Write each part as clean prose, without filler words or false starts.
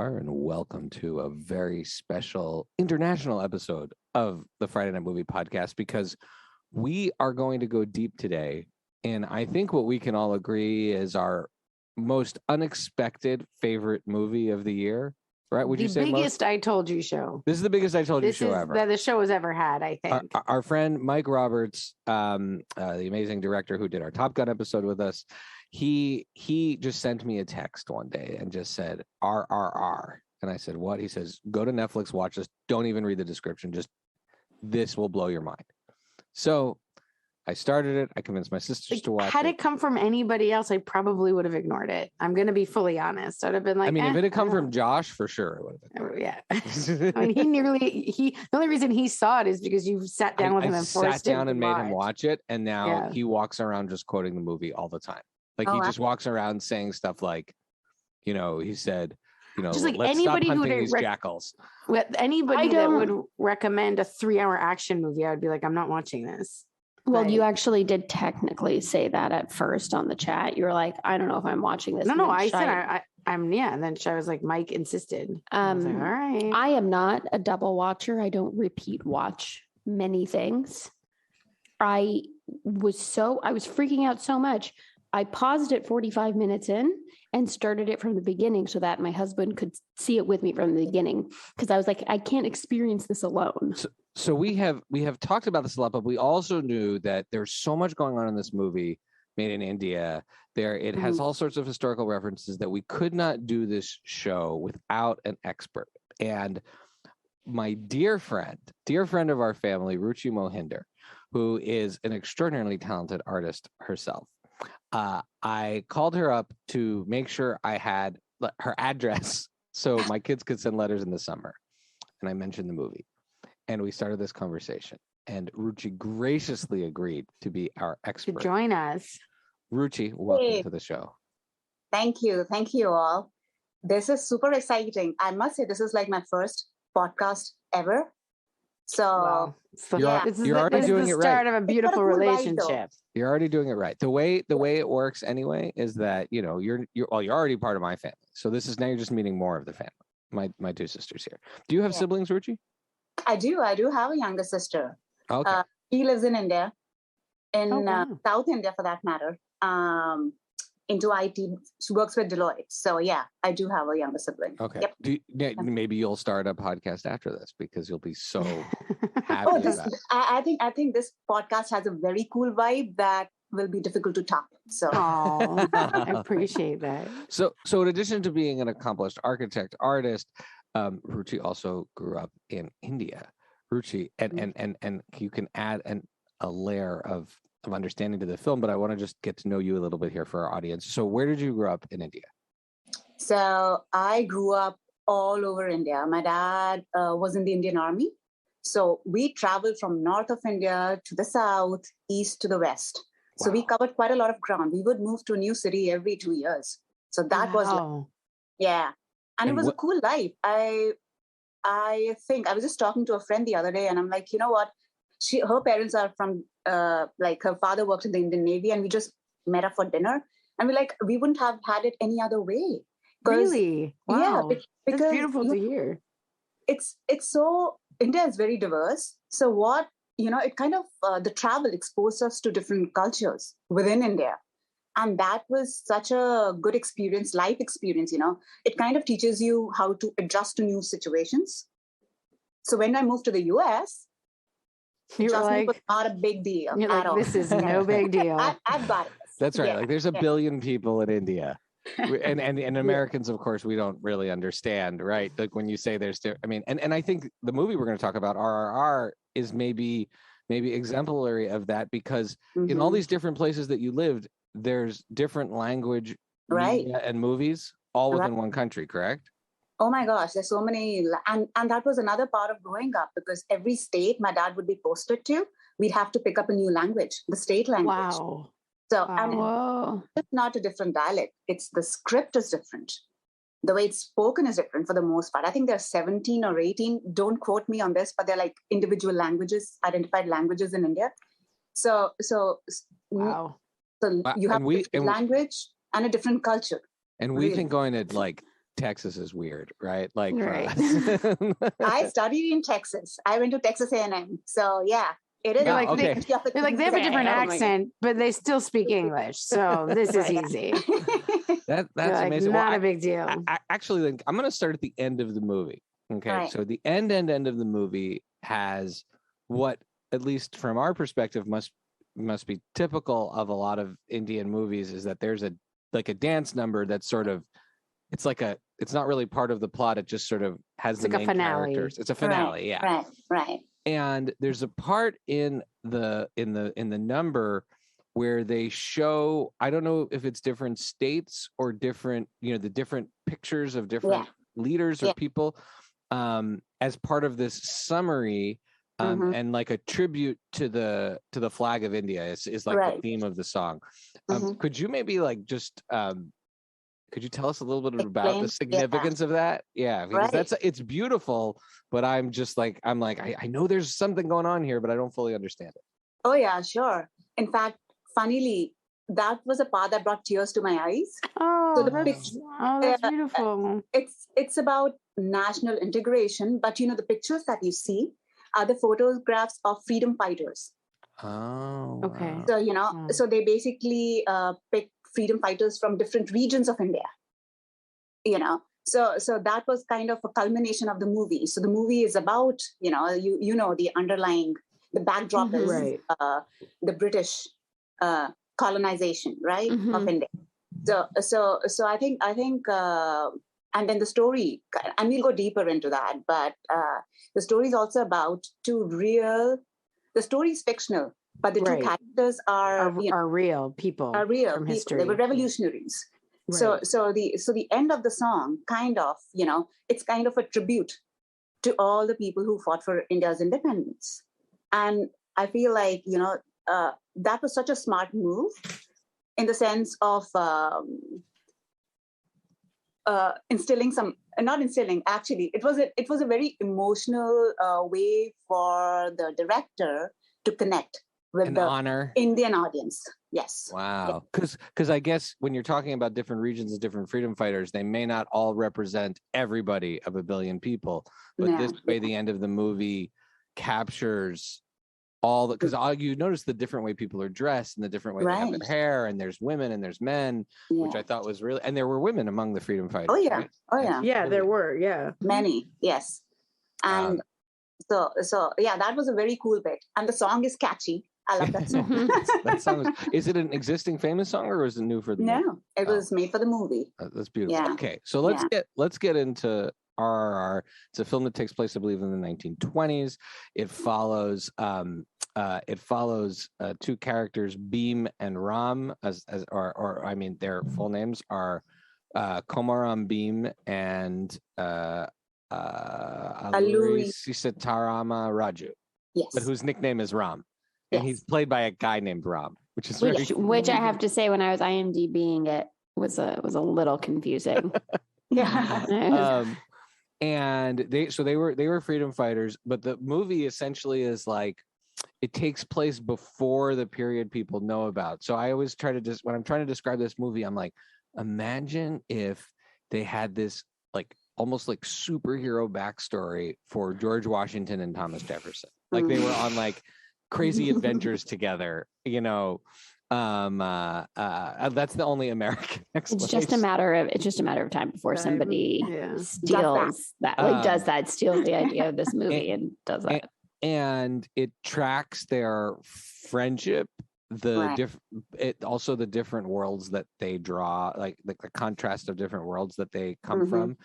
RRR, and welcome to a very special international episode of the Friday Night Movie Podcast, because we are going to go deep today. And I think what we can all agree is our most unexpected favorite movie of the year, right? Would you say the biggest I Told You show? This is the biggest I Told You show ever. That the show has ever had, I think. Our friend Mike Roberts, the amazing director who did our Top Gun episode with us, he just sent me a text one day and just said RRR. And I said, what? He says, go to Netflix, watch this. Don't even read the description. Just, this will blow your mind. So I started it. I convinced my sisters to watch it. Had it come from anybody else, I probably would have ignored it. I'm going to be fully honest. I'd have been like, I mean, if it had come from Josh, for sure it would have been. Yeah. I mean, the only reason he saw it is because you sat down with him and forced him. Sat down and made him watch it. And now he walks around just quoting the movie all the time. Like he just walks around saying stuff like, you know, he said, you know, just like let's anybody stop who hunting these jackals. Anybody that would recommend a 3-hour action movie, I would be like, I'm not watching this. Well, you actually did technically say that at first on the chat. You were like, I don't know if I'm watching this. No, I said I'm. Yeah, and then I was like, Mike insisted. I was like, all right. I am not a double watcher. I don't repeat watch many things. I was freaking out so much. I paused it 45 minutes in and started it from the beginning so that my husband could see it with me from the beginning, because I was like, I can't experience this alone. So we have talked about this a lot, but we also knew that there's so much going on in this movie made in India. It has all sorts of historical references that we could not do this show without an expert. And my dear friend of our family, Ruchi Mohinder, who is an extraordinarily talented artist herself, I called her up to make sure I had her address so my kids could send letters in the summer. And I mentioned the movie. And we started this conversation. And Ruchi graciously agreed to be our expert. To join us. Ruchi, welcome to the show. Thank you. Thank you all. This is super exciting. I must say, this is like my first podcast ever. So this is the start of a beautiful relationship. You're already doing it right. The way it works anyway is that, you know, you're already part of my family. So this is now you're just meeting more of the family. My two sisters here. Do you have siblings, Ruchi? I do have a younger sister. Okay. She lives in India, South India for that matter. Into IT. She works with Deloitte. So yeah, I do have a younger sibling. Okay. Yep. Maybe you'll start a podcast after this because you'll be so happy about it. I think this podcast has a very cool vibe that will be difficult to top. So I appreciate that. So in addition to being an accomplished architect, artist, Ruchi also grew up in India. Ruchi, and you can add a layer of understanding to the film, but I want to just get to know you a little bit here for our audience. So where did you grow up in India? So I grew up all over India. My dad was in the Indian Army. So we traveled from north of India to the south, east to the west. Wow. So we covered quite a lot of ground. We would move to a new city every 2 years. So that was, and it was a cool life. I think I was just talking to a friend the other day and I'm like, you know what? Her parents are from, her father worked in the Indian Navy and we just met up for dinner. And we wouldn't have had it any other way. Really? Wow. Yeah. Because that's beautiful to hear. It's so, India is very diverse. So it kind of, the travel exposed us to different cultures within India. And that was such a good experience, life experience, It kind of teaches you how to adjust to new situations. So when I moved to the US, adjustment was not a big deal at all. This is no big deal. I've got it. That's right. Like there's a billion people in India. And Americans, of course, we don't really understand, right? Like when you say and I think the movie we're going to talk about, RRR, is maybe exemplary of that because in all these different places that you lived, there's different language media and movies all within one country, correct? Oh my gosh, there's so many. And that was another part of growing up because every state my dad would be posted to, we'd have to pick up a new language, the state language. Wow. So it's not a different dialect. It's the script is different. The way it's spoken is different for the most part. I think there's 17 or 18. Don't quote me on this, but they're like individual languages, identified languages in India. So wow. So you have a different language and a different culture. And we've been going to Texas is weird, right? Like Right. for us. I studied in Texas. I went to Texas A&M. So yeah, it is. Yeah, like, okay. They're like, they have a different Oh my God. accent, but they still speak English. So this is Right. easy. That's Like, amazing. not Well, a big deal. actually, then I'm going to start at the end of the movie. Okay, Right. so the end of the movie has what, at least from our perspective, must be typical of a lot of Indian movies, is that there's a dance number that's sort of, it's not really part of the plot. It just sort of has the like a main finale. characters. It's a finale, yeah. Right. And there's a part in the number where they show, I don't know if it's different states or different, the different pictures of different leaders or people, as part of this summary, and like a tribute to the flag of India is like the theme of the song. Could you maybe like just could you tell us a little bit about the significance of that? Yeah, because it's beautiful, but I'm like, I know there's something going on here, but I don't fully understand it. Oh yeah, sure. In fact, funnily, that was a part that brought tears to my eyes. Oh, So that's beautiful. It's about national integration, but the pictures that you see are the photographs of freedom fighters. Oh, okay. Wow. So so they basically pick freedom fighters from different regions of India. So that was kind of a culmination of the movie. So the movie is about the underlying, the backdrop is Right. The British colonization, right, of India. So I think and then the story, and we'll go deeper into that, but the story is also about the story is fictional, but the two characters are real people. Are real from people. history. They were revolutionaries. Right. So the end of the song kind of, it's kind of a tribute to all the people who fought for India's independence. And I feel like, that was such a smart move in the sense of actually, it was a very emotional way for the director to connect with the honor Indian audience. Yes. Wow. Because I guess when you're talking about different regions and different freedom fighters, they may not all represent everybody of a billion people, but this way, the end of the movie captures all because you notice the different way people are dressed and the different way they have their hair, and there's women and there's men, which I thought was really, and there were women among the freedom fighters. Oh yeah. Right? Oh yeah. Yeah, there were. Yeah. Many. Yes. And so yeah, that was a very cool bit. And the song is catchy. I love that song. That song is it an existing famous song, or was it new for the movie? No, it was made for the movie. That's beautiful. Yeah. Okay, so let's get into RRR. It's a film that takes place, I believe, in the 1920s. It follows two characters, Bhim and Ram, their full names are Komaram Bhim and Alluri Sitaramma Raju. Yes. But whose nickname is Ram. And he's played by a guy named Ram, which is which I have to say, when I was IMDbing it, was a little confusing. Yeah. And they were freedom fighters, but the movie essentially is like, it takes place before the period people know about. So I always try to when I'm trying to describe this movie, I'm like, imagine if they had this like almost like superhero backstory for George Washington and Thomas Jefferson. Like they were on like crazy adventures together, that's the only American explanation. It's just a matter of time before somebody steals steals the idea of this movie and does that. And it tracks their friendship, also the different worlds that they draw, like the contrast of different worlds that they come from.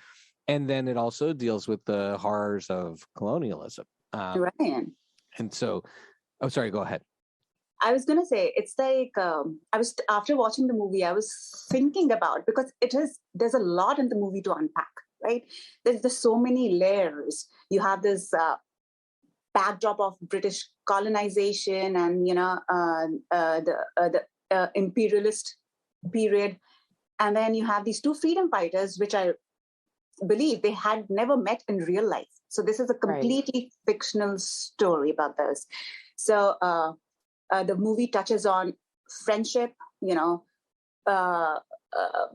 And then it also deals with the horrors of colonialism. Right. And so, sorry, go ahead. I was going to say, it's like, after watching the movie, I was thinking about, because there's a lot in the movie to unpack, right? There's so many layers. You have this backdrop of British colonization and, the imperialist period. And then you have these two freedom fighters, which I believe they had never met in real life. So this is a completely fictional story about this. So the movie touches on friendship,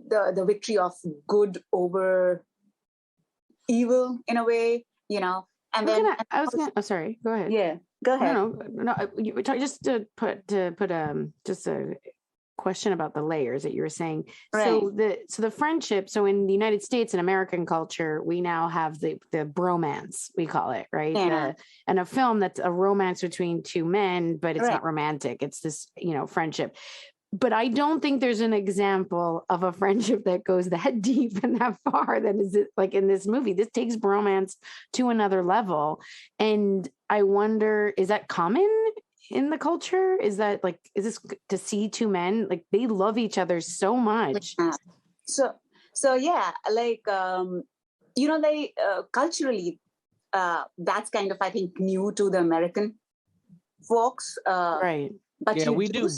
the victory of good over evil in a way, and then sorry, go ahead. Yeah, go ahead. No, just to put just a question about the layers that you were saying. Right. So the friendship. So in the United States and American culture, we now have the bromance, we call it, right? Yeah. And a film that's a romance between two men, but it's not romantic. It's this, friendship. But I don't think there's an example of a friendship that goes that deep and that far that is like in this movie. This takes bromance to another level. And I wonder, is that common in the culture? Is this to see two men, like they love each other so much? So yeah, like, culturally, that's kind of, I think, new to the American folks. Right. But yeah, we do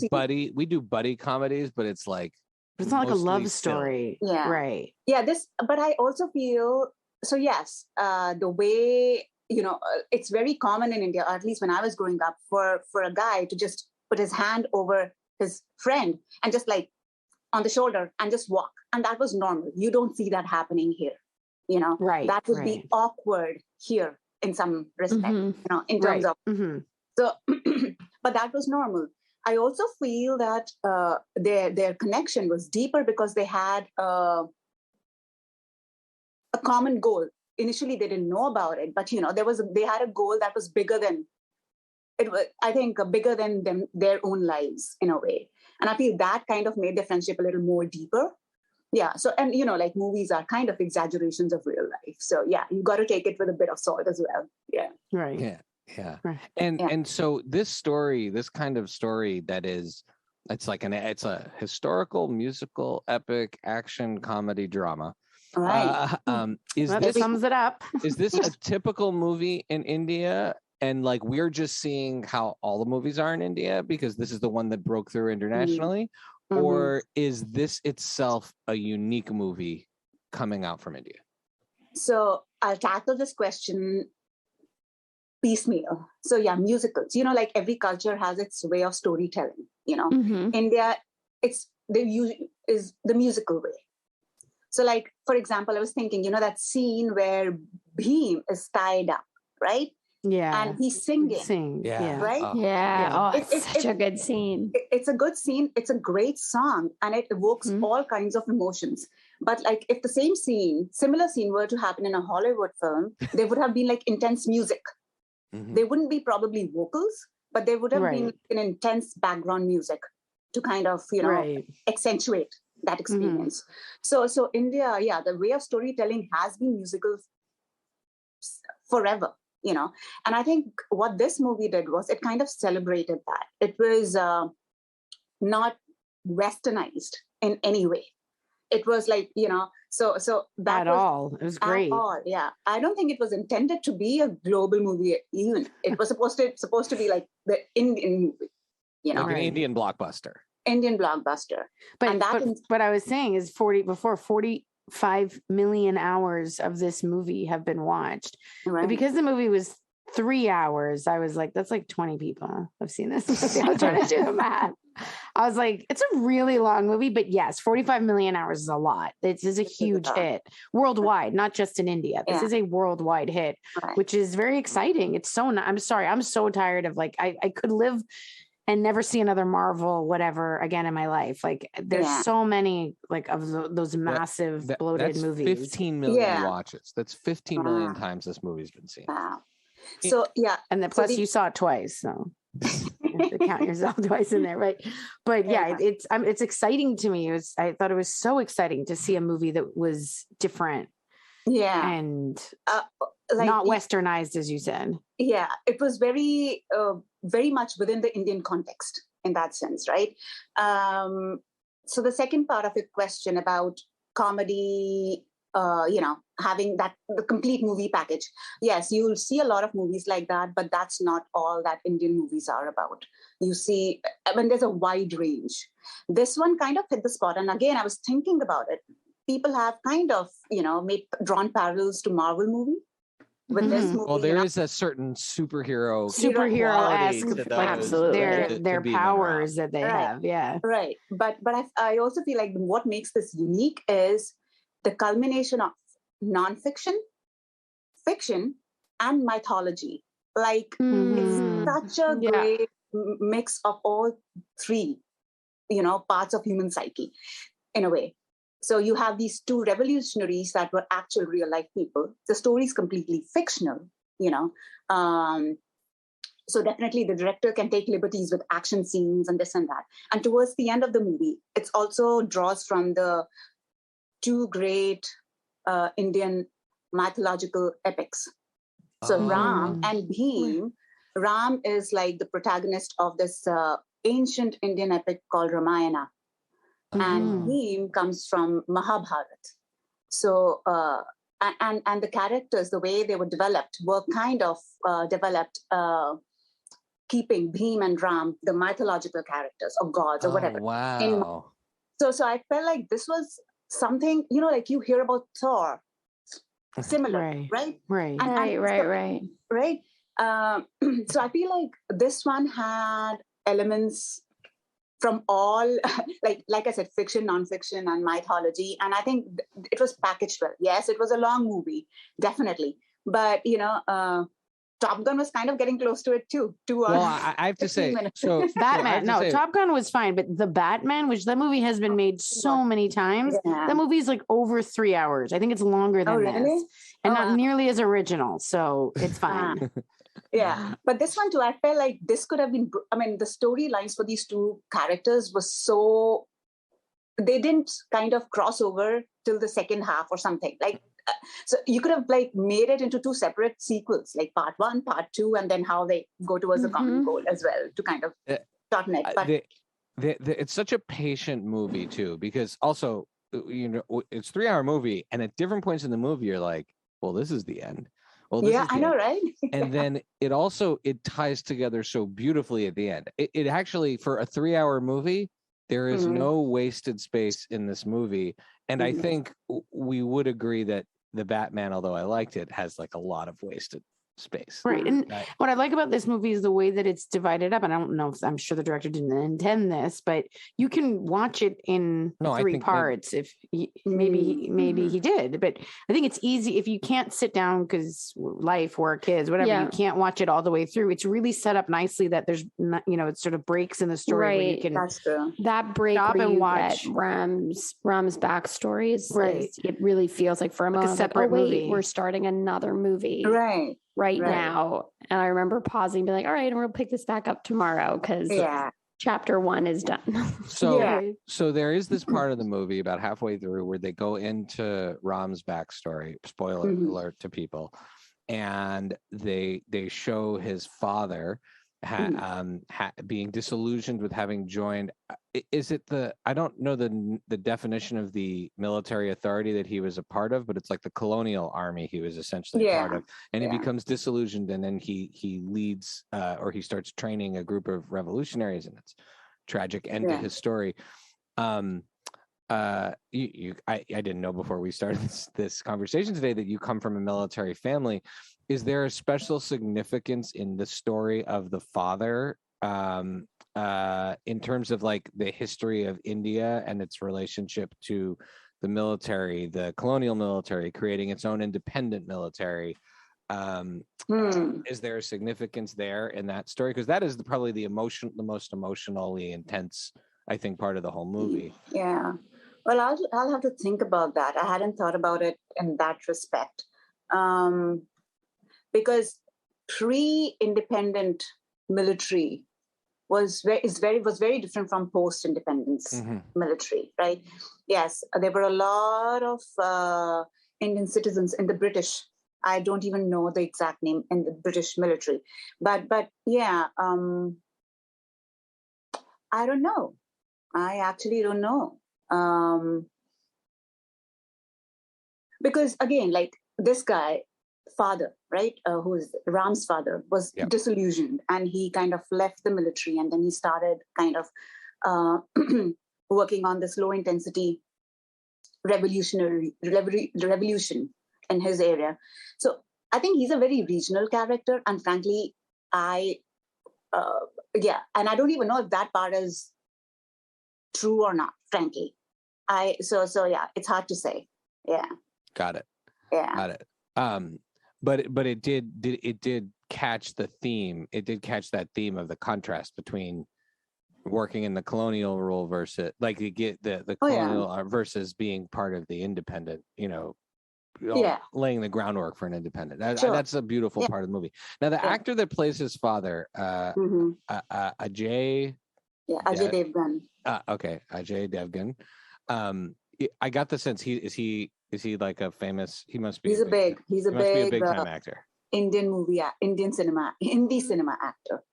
buddy comedies, but it's like it's not like a love story. Yeah. Right. Yeah. But I also feel so. Yes, the way it's very common in India, or at least when I was growing up, for a guy to just put his hand over his friend and just like on the shoulder and just walk, and that was normal. You don't see that happening here. Right. That would be awkward here in some respect. In terms of so. But that was normal. I also feel that their connection was deeper because they had a common goal. Initially, they didn't know about it, but they had a goal that was bigger than it was. I think bigger than them, their own lives in a way. And I feel that kind of made their friendship a little more deeper. Yeah. So, and like movies are kind of exaggerations of real life. So yeah, you got to take it with a bit of salt as well. Yeah. Right. Yeah. Yeah. And so this kind of story that is, it's a historical, musical, epic, action, comedy, drama. Right. That sums it up. Is this a typical movie in India? And like, we're just seeing how all the movies are in India because this is the one that broke through internationally? Mm-hmm. Or is this itself a unique movie coming out from India? So I'll tackle this question piecemeal. So yeah, musicals, like every culture has its way of storytelling, India, is the musical way. So like, for example, I was thinking, that scene where Bhim is tied up, right? Yeah. And he's singing. Yeah. Right? It's such a good scene. It's a good scene. It's a great song and it evokes all kinds of emotions. But like if the similar scene were to happen in a Hollywood film, there would have been like intense music. Mm-hmm. They wouldn't be probably vocals, but there would have been an intense background music to kind of, accentuate that experience. Mm-hmm. So India, the way of storytelling has been musical forever, And I think what this movie did was it kind of celebrated that. It was not westernized in any way. It was like, so that all. It was great. At all, yeah. I don't think it was intended to be a global movie even. It was supposed to be like the Indian movie, Like an Indian blockbuster. But I was saying is 45 million hours of this movie have been watched. Right. But because the movie was 3 hours, I was like, that's like 20 people have seen this movie. I was trying to do the math. I was like, it's a really long movie, but yes, 45 million hours is a lot. This is a huge hit worldwide, not just in India. This is a worldwide hit, which is very exciting. It's so, I'm sorry. I'm so tired of like, I could live and never see another Marvel, whatever, again in my life. Like there's so many like of those massive bloated that's movies. 15 million watches. That's 15 million times this movie's been seen. Wow. So and then plus you saw it twice, so you have to count yourself twice in there, right? But it's exciting to me. I thought it was so exciting to see a movie that was different, and not westernized, as you said. Yeah, it was very, very mumuch within the Indian context in that sense, right? So the second part of your question about comedy, having the complete movie package. Yes, you'll see a lot of movies like that, but that's not all that Indian movies are about. You see, there's a wide range. This one kind of hit the spot. And again, I was thinking about it. People have kind of, drawn parallels to Marvel movie, with this movie. Well, there is a certain superhero-esque, like absolutely their powers that they have. Yeah. Right. But I also feel like what makes this unique is the culmination of nonfiction, fiction, and mythology. Like it's such a great mix of all three, parts of human psyche in a way. So you have these two revolutionaries that were actual real life people. The story is completely fictional, so definitely the director can take liberties with action scenes and this and that. And towards the end of the movie, it also draws from the two great Indian mythological epics. So Ram and Bhim. Ram is like the protagonist of this ancient Indian epic called Ramayana. And Bhim comes from Mahabharata. So, and the characters, the way they were developed, were kind of developed keeping Bhim and Ram, the mythological characters or gods or whatever. Wow. So I felt like this was something, like you hear about Thor, similar, right? Right. Right. So I feel like this one had elements from all, like I said, fiction, nonfiction, and mythology. And I think it was packaged well. Yes, it was a long movie, definitely. But, Top Gun was kind of getting close to it too. Well, I have to say, so Batman. Top Gun was fine, but the Batman, which that movie has been made so many times, that movie is like over 3 hours. I think it's longer than this, and not nearly as original. So it's fine. Yeah, but this one too, I felt like this could have been, the storylines for these two characters was so, they didn't kind of cross over till the second half or something. Like, so you could have like made it into two separate sequels, like part 1, part 2, and then how they go towards the common goal as well to kind of shorten it. But it's such a patient movie too, because also, it's 3-hour movie, and at different points in the movie, you're like, well, this is the end. Well, this is the I know, end. right? And then it ties together so beautifully at the end. It actually, for a 3-hour movie, there is no wasted space in this movie. And I think we would agree that the Batman, although I liked it, has like a lot of wasted space. Right. And what I like about this movie is the way that it's divided up. And I don't know if I'm sure the director didn't intend this, but you can watch it in 3 parts. If maybe he did, but I think it's easy if you can't sit down because life, work, kids, whatever, you can't watch it all the way through. It's really set up nicely that there's not, it sort of breaks in the story where you can that break stop where and you watch get Ram's backstory is it really feels like for a moment, a separate movie. We're starting another movie. Right now. And I remember pausing and be like, all right, and we'll pick this back up tomorrow because chapter 1 is done. So there is this part of the movie about halfway through where they go into Ram's backstory, spoiler alert to people, and they show his father being disillusioned with having joined. Is it I don't know the definition of the military authority that he was a part of, but it's like the colonial army he was essentially a part of, and he becomes disillusioned, and then he leads or he starts training a group of revolutionaries, and it's tragic end to his story. I didn't know before we started this conversation today that you come from a military family. Is there a special significance in the story of the father in terms of like the history of India and its relationship to the military, the colonial military, creating its own independent military? Is there a significance there in that story? Because that is probably the most emotionally intense, I think, part of the whole movie. Yeah. Well, I'll have to think about that. I hadn't thought about it in that respect. Because pre-independent military was very different from post-independence military, right? Yes, there were a lot of Indian citizens in the British. I don't even know the exact name in the British military, but yeah, I don't know. I actually don't know. Because again, like this guy, father, right, who is Ram's father, was disillusioned, and he kind of left the military, and then he started kind of working on this low intensity revolution in his area. So I think he's a very regional character, and frankly, and I don't even know if that part is true or not, frankly. So yeah, it's hard to say. Yeah. Got it. Yeah. Got it. But it did catch the theme. It did catch that theme of the contrast between working in the colonial rule versus like the colonial versus being part of the independent, laying the groundwork for an independent. That's a beautiful part of the movie. Now, the actor that plays his father, Ajay. Yeah, Ajay Devgan. Okay, Ajay Devgan. I got the sense is he like a famous? He must be. He's a big time actor. Hindi cinema actor.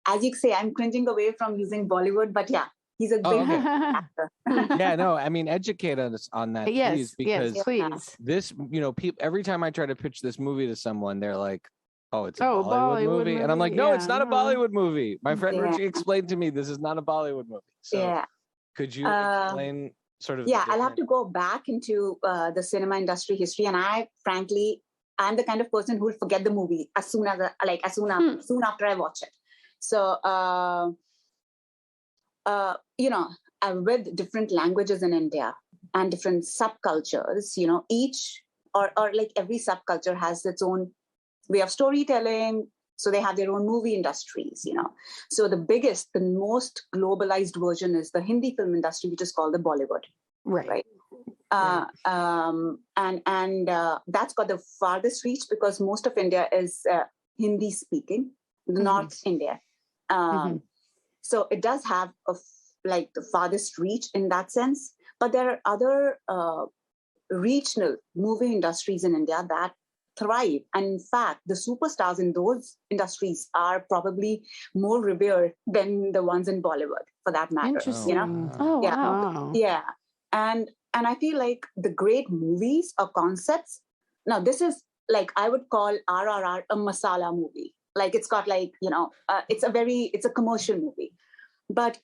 As you say, I'm cringing away from using Bollywood, but yeah, he's a big actor. Yeah, no, I mean, educate us on that, please, because please. This, every time I try to pitch this movie to someone, they're like, "Oh, it's a Bollywood movie," and I'm like, "No, it's not a Bollywood movie." My friend Ruchi explained to me this is not a Bollywood movie. So, could you explain sort of? Yeah, I'll have to go back into the cinema industry history, and I'm the kind of person who will forget the movie as soon after I watch it. So, with different languages in India and different subcultures, each or like every subculture has its own way of storytelling. So they have their own movie industries, So the most globalized version is the Hindi film industry, which is called the Bollywood. Right. And that's got the farthest reach because most of India is Hindi speaking, North India. So it does have the farthest reach in that sense, but there are other regional movie industries in India that thrive. And in fact, the superstars in those industries are probably more revered than the ones in Bollywood, for that matter. Interesting. Wow. Yeah. And I feel like the great movies or concepts. Now, this is like I would call RRR a masala movie. Like it's got it's a commercial movie. But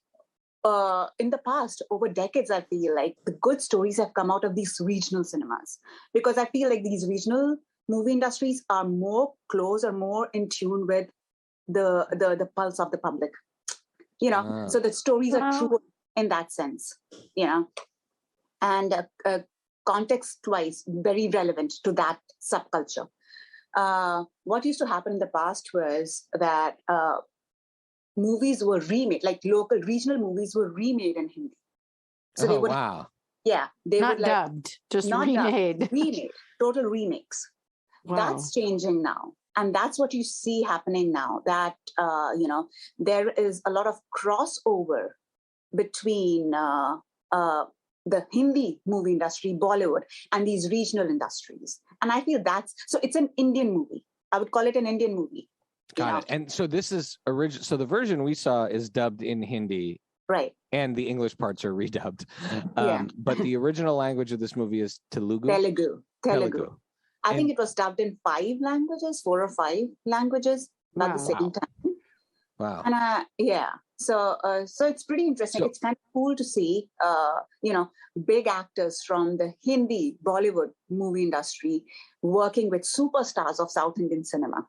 in the past, over decades, I feel like the good stories have come out of these regional cinemas because I feel like these regional movie industries are more close or more in tune with the pulse of the public. So the stories are true in that sense, and context-wise, very relevant to that subculture. What used to happen in the past was that movies were remade, like local regional movies were remade in Hindi. So they would, they not would dubbed, just not remade. Dubbed, remade, total remakes. Wow. That's changing now. And that's what you see happening now, that, there is a lot of crossover between the Hindi movie industry, Bollywood, and these regional industries. And I feel so it's an Indian movie. I would call it an Indian movie. Got it. And so this is original. So the version we saw is dubbed in Hindi. Right. And the English parts are redubbed. But the original language of this movie is Telugu. I think it was dubbed in 4 or 5 languages at the same time. Wow. And so it's pretty interesting. It's kind of cool to see, big actors from the Hindi Bollywood movie industry working with superstars of South Indian cinema.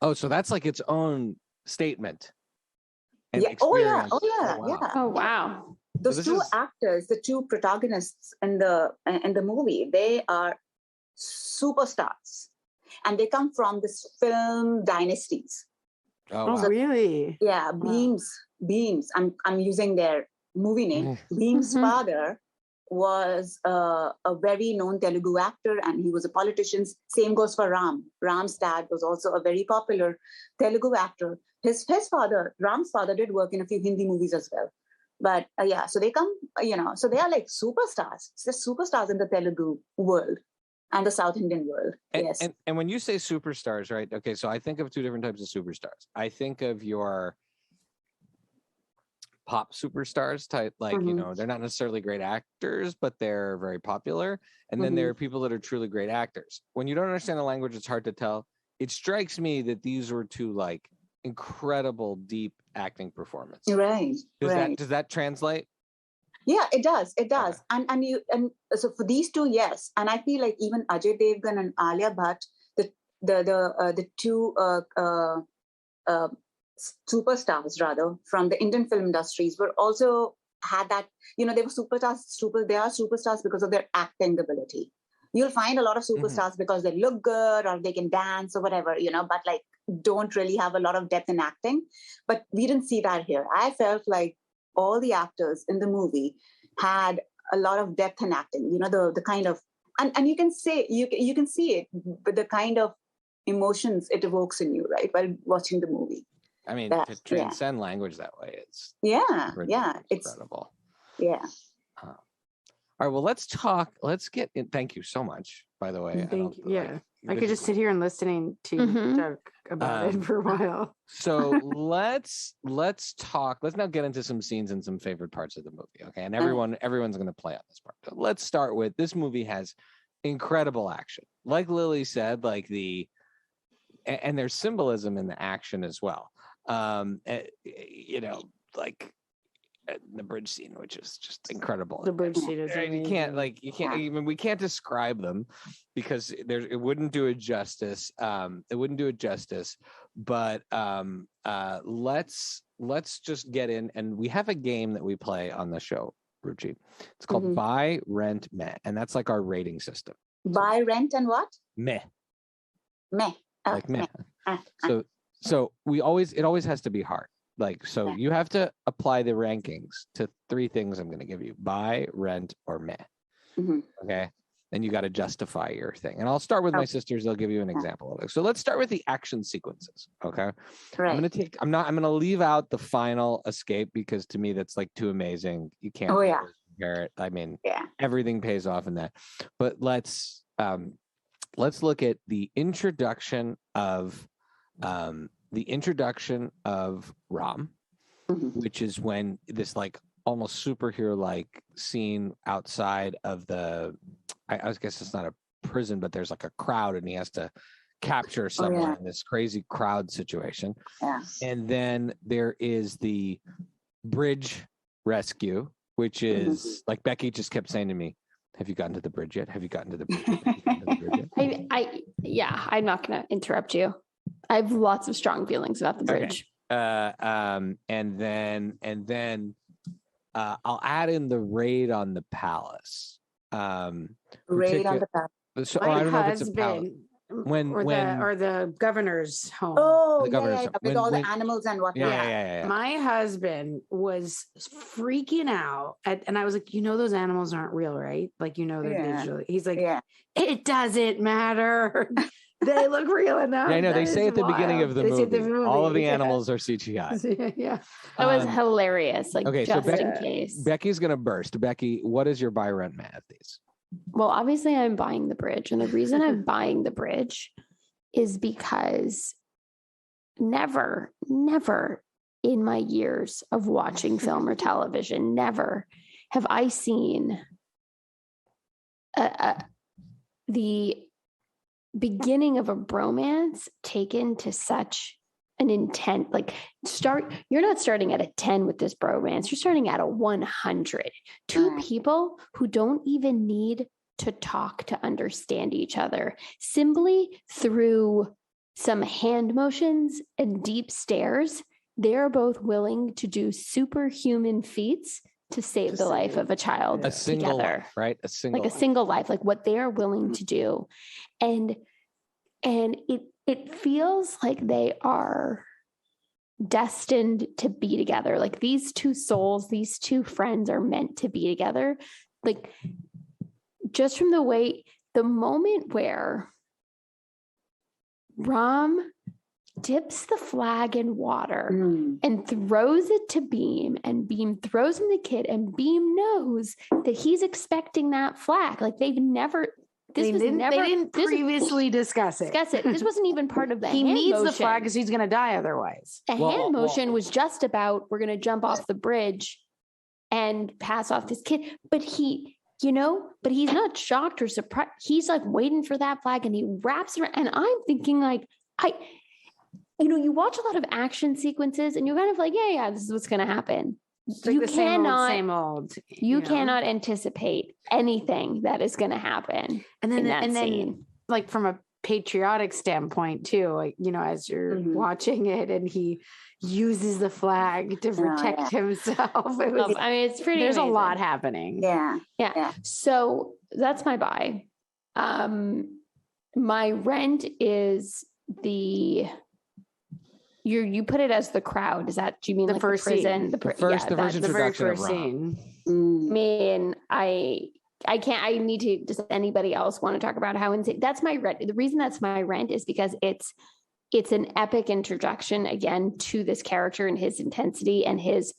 Oh, so that's like its own statement. Yeah. Experience. Oh, wow. Those two actors, the 2 protagonists in the movie, they are superstars, and they come from this film dynasties. Oh, wow. Really? Yeah, Beams. I'm using their movie name. Beams' father was a very known Telugu actor, and he was a politician. Same goes for Ram. Ram's dad was also a very popular Telugu actor. His father, Ram's father, did work in a few Hindi movies as well. But so they come, so they are like superstars. They're superstars in the Telugu world and the South Indian world. Yes. And when you say superstars, right? Okay, so I think of 2 different types of superstars. I think of your pop superstars type, like, they're not necessarily great actors, but they're very popular. And then there are people that are truly great actors. When you don't understand the language, it's hard to tell. It strikes me that these were 2 like incredible, deep acting performances. Right. Does that translate? Yeah, it does. It does. And so for these two, yes. And I feel like even Ajay Devgan and Alia Bhatt, the two superstars rather from the Indian film industries were also had that, they were superstars. They are superstars because of their acting ability. You'll find a lot of superstars because they look good or they can dance or whatever, but like don't really have a lot of depth in acting. But we didn't see that here. I felt like all the actors in the movie had a lot of depth in acting, the kind of, and you can say, you can see it, but the kind of emotions it evokes in you, right, while watching the movie. I mean, to transcend language that way, it's it's incredible. Yeah. All right, well, let's get in. Thank you so much, by the way. Thank you. Yeah. I could just sit here and listening to you talk about it for a while. So let's talk. Let's now get into some scenes and some favorite parts of the movie. Okay. And everyone's going to play on this part. So let's start with, this movie has incredible action. Like Lily said, and there's symbolism in the action as well. Like the bridge scene, which is just incredible. The bridge scene is amazing. We can't describe them because it wouldn't do it justice. But let's just get in, and we have a game that we play on the show, Ruchi. It's called Buy, Rent, Meh, and that's like our rating system. Buy, rent, and what? Meh. Meh. Like meh. So it always has to be hard. You have to apply the rankings to three things I'm going to give you: buy, rent, or meh. Okay. Then you got to justify your thing. And I'll start with my sisters. They'll give you an example of it. So let's start with the action sequences. Okay. Right. I'm going to leave out the final escape because to me, that's like too amazing. You can't compare it. I mean, everything pays off in that, but let's look at the introduction of Ram, which is when this like almost superhero like scene outside of I guess it's not a prison, but there's like a crowd and he has to capture someone in this crazy crowd situation. Yeah. And then there is the bridge rescue, which is like Becky just kept saying to me, have you gotten to the bridge yet? Have you gotten to the bridge yet? I'm not going to interrupt you. I have lots of strong feelings about the bridge. Okay. And then I'll add in the raid on the palace. Raid on the palace. So I don't know if it's a palace. Or the governor's home. Oh, the governor's home. With all the animals and whatnot. Yeah. My husband was freaking out, and I was like, those animals aren't real, right? Like, they're digitally. He's like, it doesn't matter. They look real enough. Yeah, I know. They say at the beginning of the movie, all of the animals are CGI. Yeah. That was hilarious. Just in case. Becky's going to burst. Becky, what is your buy, rent, meh of these? Well, obviously I'm buying the bridge. And the reason I'm buying the bridge is because never in my years of watching film or television, never have I seen the beginning of a bromance taken to such an intent. You're not starting at a 10 with this bromance. You're starting at a 100. Two people who don't even need to talk to understand each other, simply through some hand motions and deep stares, they're both willing to do superhuman feats to save the life of a child together. Life, right? A single life, like what they are willing to do. And it feels like they are destined to be together. Like these two souls, these two friends are meant to be together. Like just from the moment where Ram dips the flag in water and throws it to Beam, and Beam throws him the kid, and Beam knows that he's expecting that flag. Like they didn't previously discuss it. This wasn't even part of the He hand needs motion. the flag because he's going to die otherwise. The hand motion was just about, we're going to jump off the bridge and pass off this kid. But he's not shocked or surprised. He's like waiting for that flag, and he wraps around. And I'm thinking you watch a lot of action sequences and you're kind of like, yeah, this is what's going to happen. like the same old. You cannot anticipate anything that is going to happen. And then, scene. Like from a patriotic standpoint too, like, as you're watching it and he uses the flag to protect himself. It's pretty there's amazing. A lot happening. Yeah. So that's my buy. My rent is you put it as the crowd. Is that, do you mean the like first the prison? Scene. The first introduction of Ram. Scene. I mean, I can't, I need to, does anybody else want to talk about how insane that's my rent? The reason that's my rent is because it's an epic introduction again to this character and his intensity and his,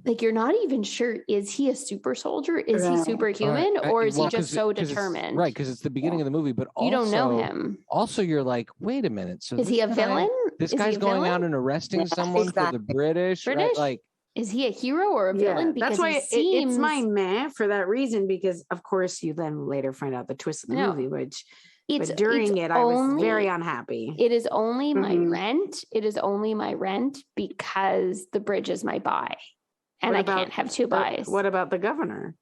like, you're not even sure, is he a super soldier? Is he superhuman? Or is he just so determined? Right, because it's the beginning of the movie, but also, you don't know him. Also, you're like, wait a minute. So is he a villain? This guy's going out and arresting someone for the British? Right? Like, is he a hero or a villain? Because that's why it's my meh for that reason, because of course you then later find out the twist of the movie, which but during it I was very unhappy. It is only my rent. It is only my rent because the bridge is my buy. And I can't have two buys. What about the governor?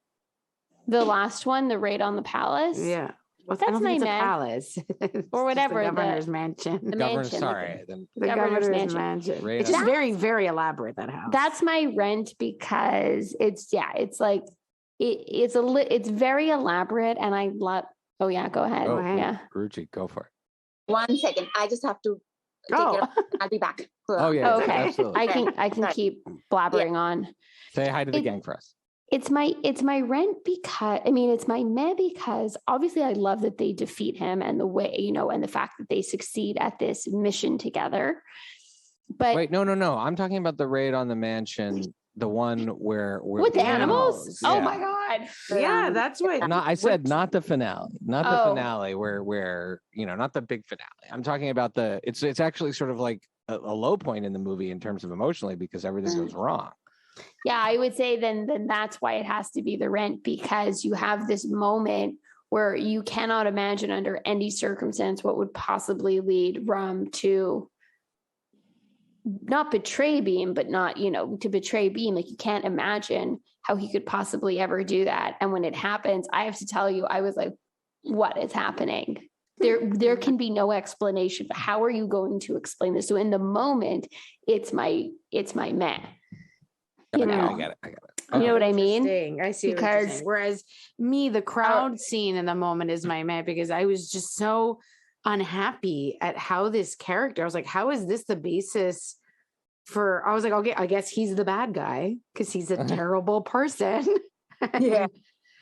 The last one, the raid on the palace? Yeah. Well, that's my palace. Or whatever. The governor's mansion. The governor's, mansion. The governor's mansion. It's just very, very elaborate, that house. That's my rent because it's like, it's very elaborate and I love, go ahead. Yeah. Ruchi, go for it. 1 second. I just have to take it off. I'll be back. Oh yeah. Okay. Absolutely. I can keep blabbering on. Say hi to the gang for us. It's my rent because, it's my meh because obviously I love that they defeat him and the way, and the fact that they succeed at this mission together. But wait, no. I'm talking about the raid on the mansion, the one where with the animals? Yeah. Oh my God. Yeah, that's what I said, not the finale. Not the finale where not the big finale. I'm talking about it's actually sort of like a low point in the movie in terms of emotionally because everything goes wrong. Yeah, I would say then that's why it has to be the rent, because you have this moment where you cannot imagine under any circumstance what would possibly lead Ram to not betray Beam, but not, to betray Beam. Like, you can't imagine how he could possibly ever do that. And when it happens, I have to tell you, I was like, what is happening? There can be no explanation, but how are you going to explain this? So in the moment, it's my meh. I get it. You know what I mean? I see. Because what you're saying. Whereas me, the crowd scene in the moment is my meh, because I was just so unhappy at how this character, I was like, how is this the basis for, I was like, okay, I guess he's the bad guy because he's a terrible person. Yeah.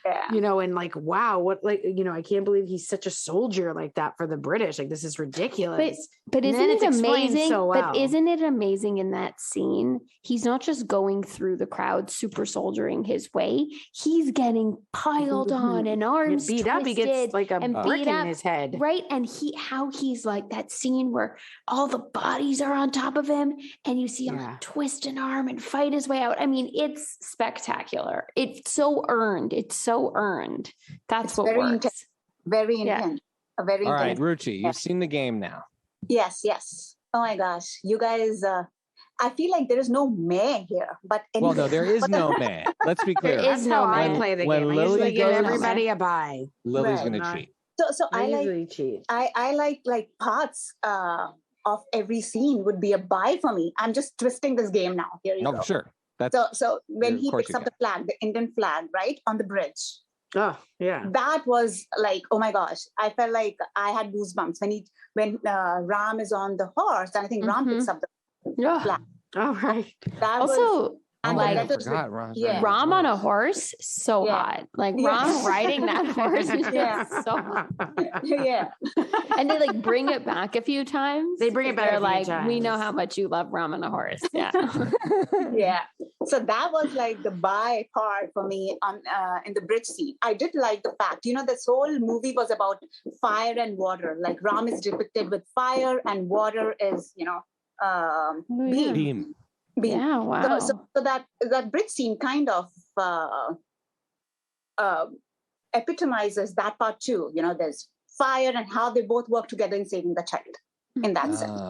And like, wow, what, like, I can't believe he's such a soldier like that for the British. Like, this is ridiculous. But isn't it amazing? But isn't it amazing in that scene? He's not just going through the crowd, super soldiering his way. He's getting piled on and arms beat up. He gets like a brick in his head, right? And he's like that scene where all the bodies are on top of him, and you see him twist an arm and fight his way out. It's spectacular. It's so earned. That's what works. Intense. Very intense. All right, Ruchi, you've seen the game now. Yes. Oh my gosh, you guys. I feel like there is no meh here, but well, no, there is no meh. Let's be clear. There is no meh. I play the game. I usually give everybody a buy. Lily's going to cheat. So I like cheat. I like parts of every scene would be a buy for me. I'm just twisting this game now. Here you go. Sure. So when he picks up the flag, the Indian flag, right on the bridge. Oh yeah, that was like, oh my gosh! I felt like I had goosebumps when Ram is on the horse, and I think Ram picks up the flag. Oh right. That also. Ram on a horse, so hot. Like Ram riding that horse is just so hot. Yeah. And they like bring it back a few times. They bring it back. They're like, we know how much you love Ram on a horse. Yeah. Yeah. So that was like the buy part for me on in the bridge scene. I did like the fact, this whole movie was about fire and water. Like Ram is depicted with fire and water is, beam. Yeah, wow. So that bridge scene kind of epitomizes that part too. There's fire and how they both work together in saving the child in that sense.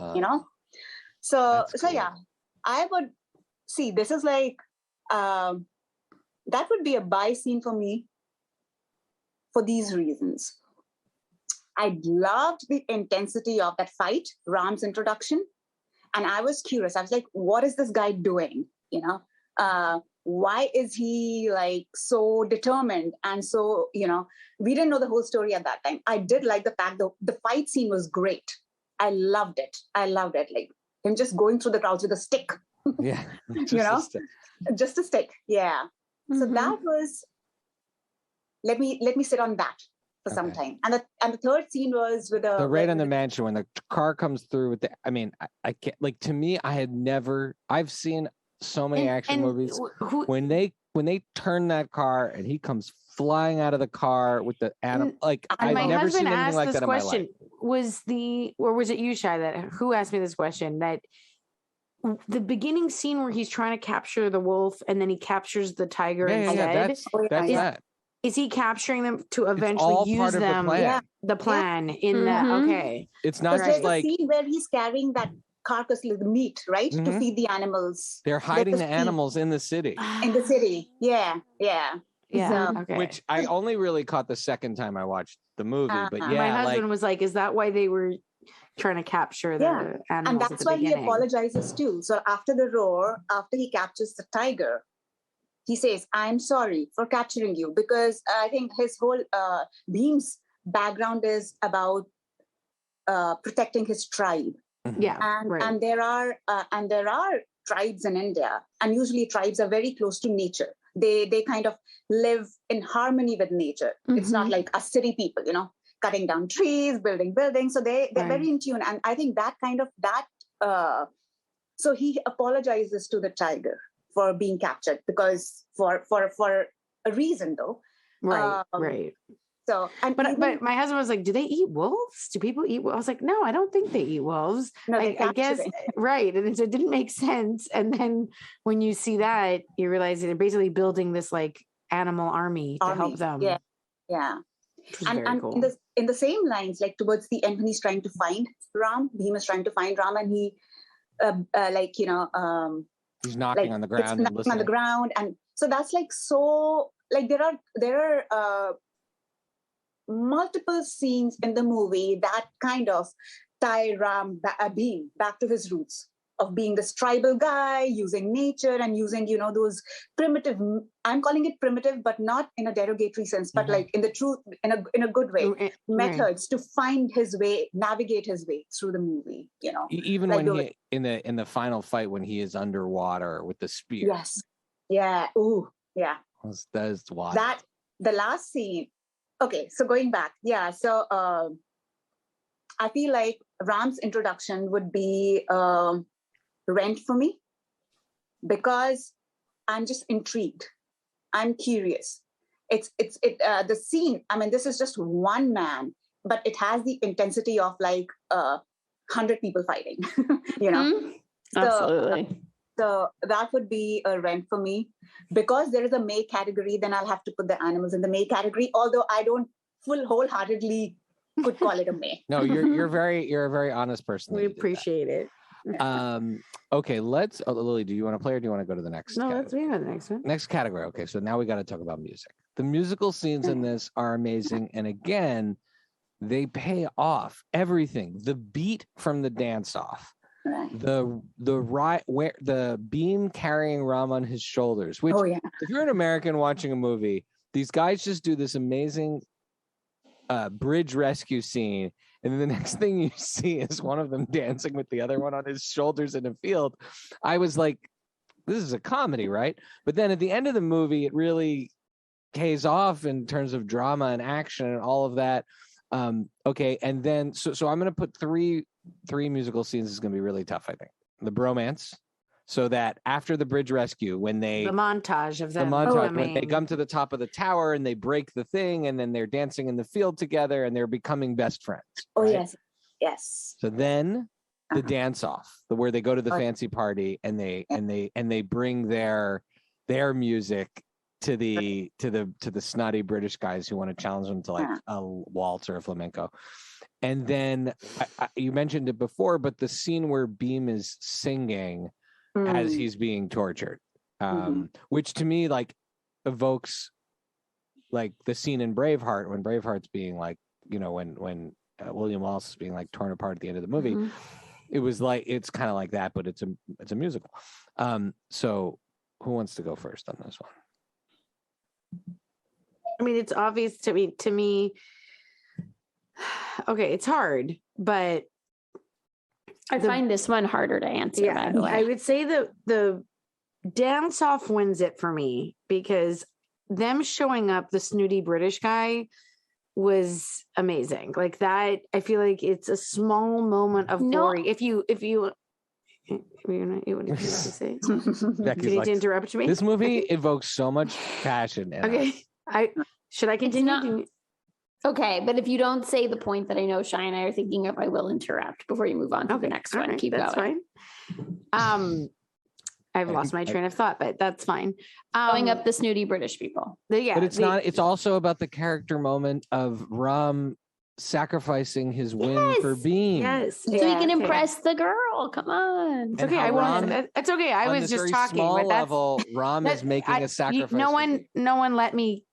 So cool. yeah, I would see this is like that would be a buy scene for me for these reasons. I loved the intensity of that fight, Ram's introduction. And I was curious. I was like, what is this guy doing? You know, why is he like so determined? And so, you know, we didn't know the whole story at that time. I did like the fact that the fight scene was great. I loved it. Like him just going through the crowds with a stick. Yeah. You know, just a stick. Yeah. So that was, let me sit on that for some time. And the third scene was with the raid on the mansion when the car comes through with the, I mean, I can't, like, to me, I've seen so many action movies when they turn that car and he comes flying out of the car with the animal, like, I've never seen anything like that in my life. Was it you, Shai, who asked me this question, that the beginning scene where he's trying to capture the wolf and then he captures the tiger instead? That's is he capturing them to eventually use them? The plan in the, okay. It's not just like a scene where he's carrying that carcass, the meat, right? To feed the animals. They're hiding the animals in the city. Yeah. So, okay. Which I only really caught the second time I watched the movie. But my husband was like, is that why they were trying to capture the animals? And that's why he apologizes too. So after the roar, after he captures the tiger, he says, I'm sorry for capturing you, because I think his whole Bhim's background is about protecting his tribe. Yeah. And there are tribes in India, and usually tribes are very close to nature. They kind of live in harmony with nature. It's not like us city people, you know, cutting down trees, building buildings. So they're very in tune. And I think so he apologizes to the tiger for being captured, because for a reason though. Right. So, but my husband was like, do they eat wolves? Do people eat wolves? I was like, no, I don't think they eat wolves. No, I guess, right. And so it didn't make sense. And then when you see that, you realize that they're basically building this like animal army to help them. Yeah. And cool. in the same lines, like towards the end when he's trying to find Ram, Bhim is trying to find Ram, and he he's knocking on the ground and listening. On the ground. And so that's like, so like there are multiple scenes in the movie that kind of tie Bhim back to his roots of being this tribal guy, using nature and using, you know, those primitive, I'm calling it primitive, but not in a derogatory sense, but like in the truth, in a good way, methods to find his way, navigate his way through the movie, you know. Even like when he, in the final fight, when he is underwater with the spear. Yes. Yeah. Ooh. Yeah. That is wild. The last scene. Okay. So going back. Yeah. So I feel like Ram's introduction would be Rent for me, because I'm just intrigued. I'm curious. The scene. I mean, this is just one man, but it has the intensity of like 100 people fighting. You know, Absolutely. So that would be a Rent for me, because there is a May category. Then I'll have to put the animals in the May category. Although I don't wholeheartedly could call it a May. No, you're a very honest person. We appreciate it. Okay, Lily, do you want to play or do you want to go to the next? No, let's move on to the next one. Next category. Okay, so now we got to talk about music. The musical scenes in this are amazing, and again, they pay off everything. The beat from the dance off, the Bhim carrying Ram on his shoulders. Which, if you're an American watching a movie, these guys just do this amazing bridge rescue scene. And then the next thing you see is one of them dancing with the other one on his shoulders in a field. I was like, this is a comedy, right? But then at the end of the movie, it really pays off in terms of drama and action and all of that. Okay, and then so I'm going to put three musical scenes. Is going to be really tough, I think. The bromance. So that after the bridge rescue, when the montage of them, when they come to the top of the tower and they break the thing, and then they're dancing in the field together and they're becoming best friends. Oh, right? yes. So then the dance off, where they go to the fancy party and they bring their music to the snotty British guys who want to challenge them to like a waltz or a flamenco. And then you mentioned it before, but the scene where Bhim is singing as he's being tortured. which to me like evokes like the scene in Braveheart when Braveheart's being like, when William Wallace is being like torn apart at the end of the movie. It was like, it's kind of like that, but it's a musical. So who wants to go first on this one? I mean, it's obvious to me. Okay, it's hard, but I find this one harder to answer. Yeah, by the way. I would say the dance off wins it for me because them showing up, the snooty British guy, was amazing. Like that, I feel like it's a small moment of glory. If you what do you have to say? Becky's You need like, to interrupt me. This movie evokes so much passion. Okay, should I continue? Okay, but if you don't say the point that I know Shai and I are thinking of, I will interrupt before you move on to the next one. Right, Keep that's going. Fine. I've lost my train of thought, but that's fine. Going up the snooty British people. Yeah, but it's not. It's also about the character moment of Ram sacrificing his win for Beam. Yes, so he can impress the girl. Come on. It's okay. It's okay. I was just talking. Small but level, Ram is making a sacrifice. No one let me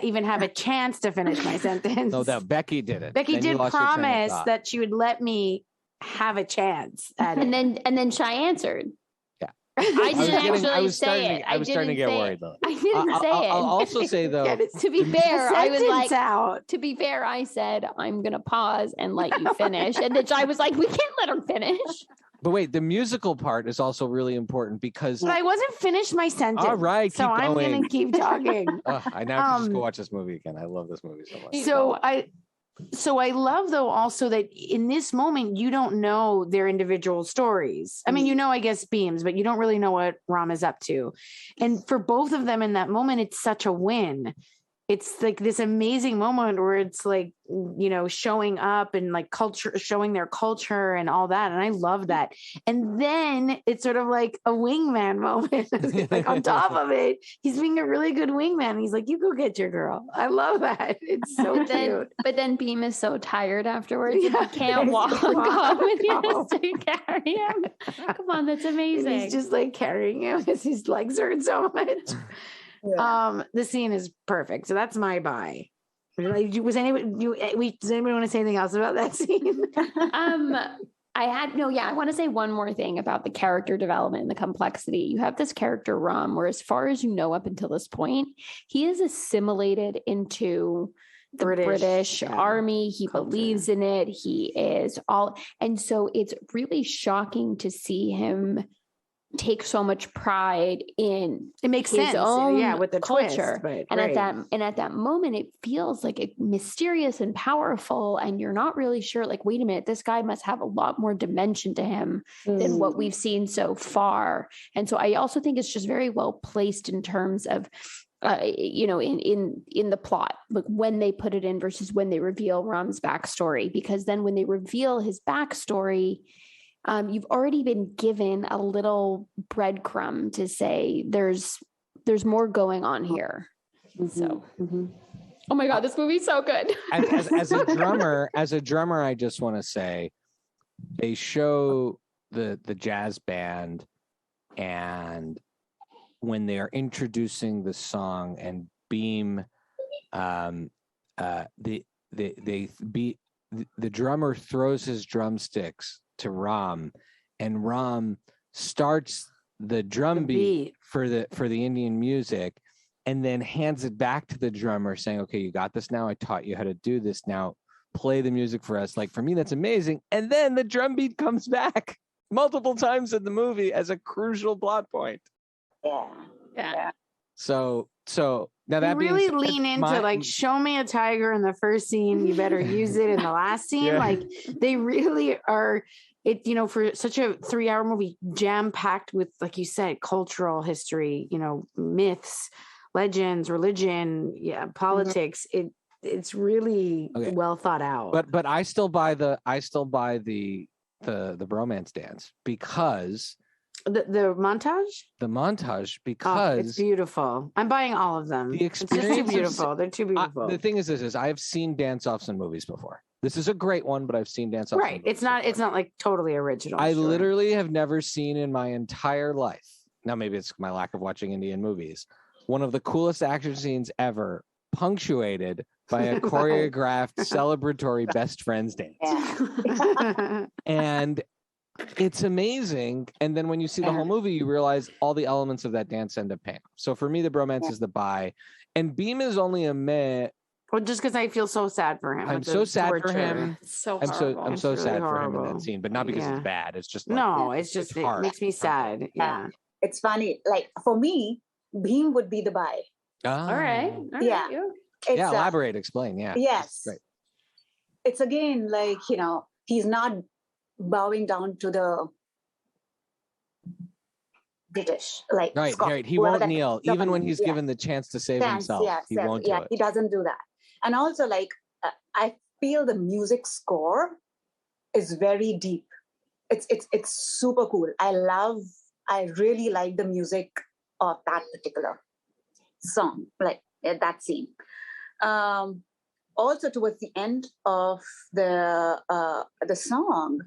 even have a chance to finish my sentence. No, that Becky did it. Becky did promise that she would let me have a chance at and it. then Shai answered. Yeah. I didn't actually say it. I was starting to get worried though. I didn't say it. I'll also say though, to be fair, I was like, out. To be fair, I said I'm gonna pause and let you finish, and then Shai was like, "We can't let her finish." But wait, the musical part is also really important because I wasn't finished my sentence. All right, so I'm going to keep talking. I now can just go watch this movie again. I love this movie so much. So I love though also that in this moment you don't know their individual stories. I mean, I guess Beams, but you don't really know what Ram is up to. And for both of them in that moment, it's such a win. It's like this amazing moment where it's like, showing up and like showing their culture and all that. And I love that. And then it's sort of like a wingman moment. Like on top of it, he's being a really good wingman. He's like, you go get your girl. I love that. It's so cute. But then Beam is so tired afterwards. Yeah, he can't walk home and he has to carry him. Come on, that's amazing. And he's just like carrying him because his legs hurt so much. Yeah. The scene is perfect. So that's my buy. Does anybody want to say anything else about that scene? I want to say one more thing about the character development and the complexity. You have this character Ram, where as far as you know up until this point, he is assimilated into the British army. He believes in it. He is all. And so it's really shocking to see him take so much pride in it makes his sense own with the culture twist, and at that moment it feels like mysterious and powerful, and you're not really sure, like, wait a minute, this guy must have a lot more dimension to him than what we've seen so far. And so I also think it's just very well placed in terms of in the plot, like when they put it in versus when they reveal Ram's backstory, because then when they reveal his backstory, you've already been given a little breadcrumb to say there's more going on here. So, oh my God, this movie's so good. as a drummer, I just want to say they show the jazz band, and when they are introducing the song and Beam, the drummer throws his drumsticks to Ram, and Ram starts the drum beat for the Indian music, and then hands it back to the drummer saying, okay, you got this now. I taught you how to do this. Now play the music for us. Like, for me, that's amazing. And then the drum beat comes back multiple times in the movie as a crucial plot point. Yeah. So now that really lean into like, show me a tiger in the first scene, you better use it in the last scene. Yeah. Like they really are it, for such a 3-hour movie, jam packed with, like you said, cultural history, myths, legends, religion, politics. It's really well thought out. But I still buy the bromance dance because the montage because it's beautiful. I'm buying all of them. It's just too beautiful. They're too beautiful. The thing is I've seen dance-offs in movies before. This is a great one, but I've seen dance-offs. Right. It's not like totally original. I literally have never seen in my entire life now maybe it's my lack of watching Indian movies, one of the coolest action scenes ever, punctuated by a choreographed celebratory best friends dance. Yeah. And it's amazing. And then when you see the whole movie, you realize all the elements of that dance end up paying. So for me, the bromance is the buy. And Beam is only a meh. Well, just because I feel so sad for him. I'm so sad for him. It's so I'm horrible. so really sad for him in horrible. that scene, but not because it's bad. It's just like, no, it's just it hard. makes me sad. Yeah. It's funny. Like for me, Bhim would be the buy. Ah. All right. Yeah. It's, Elaborate, explain. Yeah. Yes. Great. It's again like, he's not bowing down to the British. Like Right. He won't kneel. Even when he's given the chance to save himself, he won't do it. He doesn't do that. And also, like, I feel the music score is very deep. It's super cool. I really like the music of that particular song, like that scene. Also, towards the end of the song,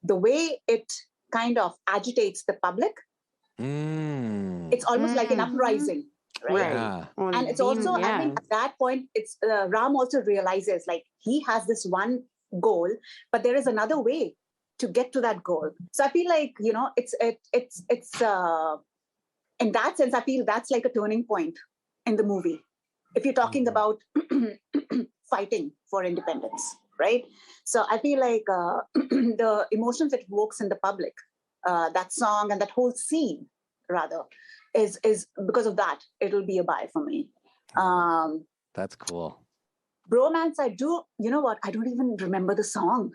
the way it kind of agitates the public, it's almost like an uprising, right? Yeah. And it's also, I think at that point, it's Ram also realizes like he has this one goal, but there is another way to get to that goal. So I feel like, it's in that sense, I feel that's like a turning point in the movie. If you're talking about fighting for independence, right? So I feel like the emotions it evokes in the public, that song and that whole scene, rather, is because of that, it'll be a buy for me. That's cool. Bromance, I do. You know what? I don't even remember the song.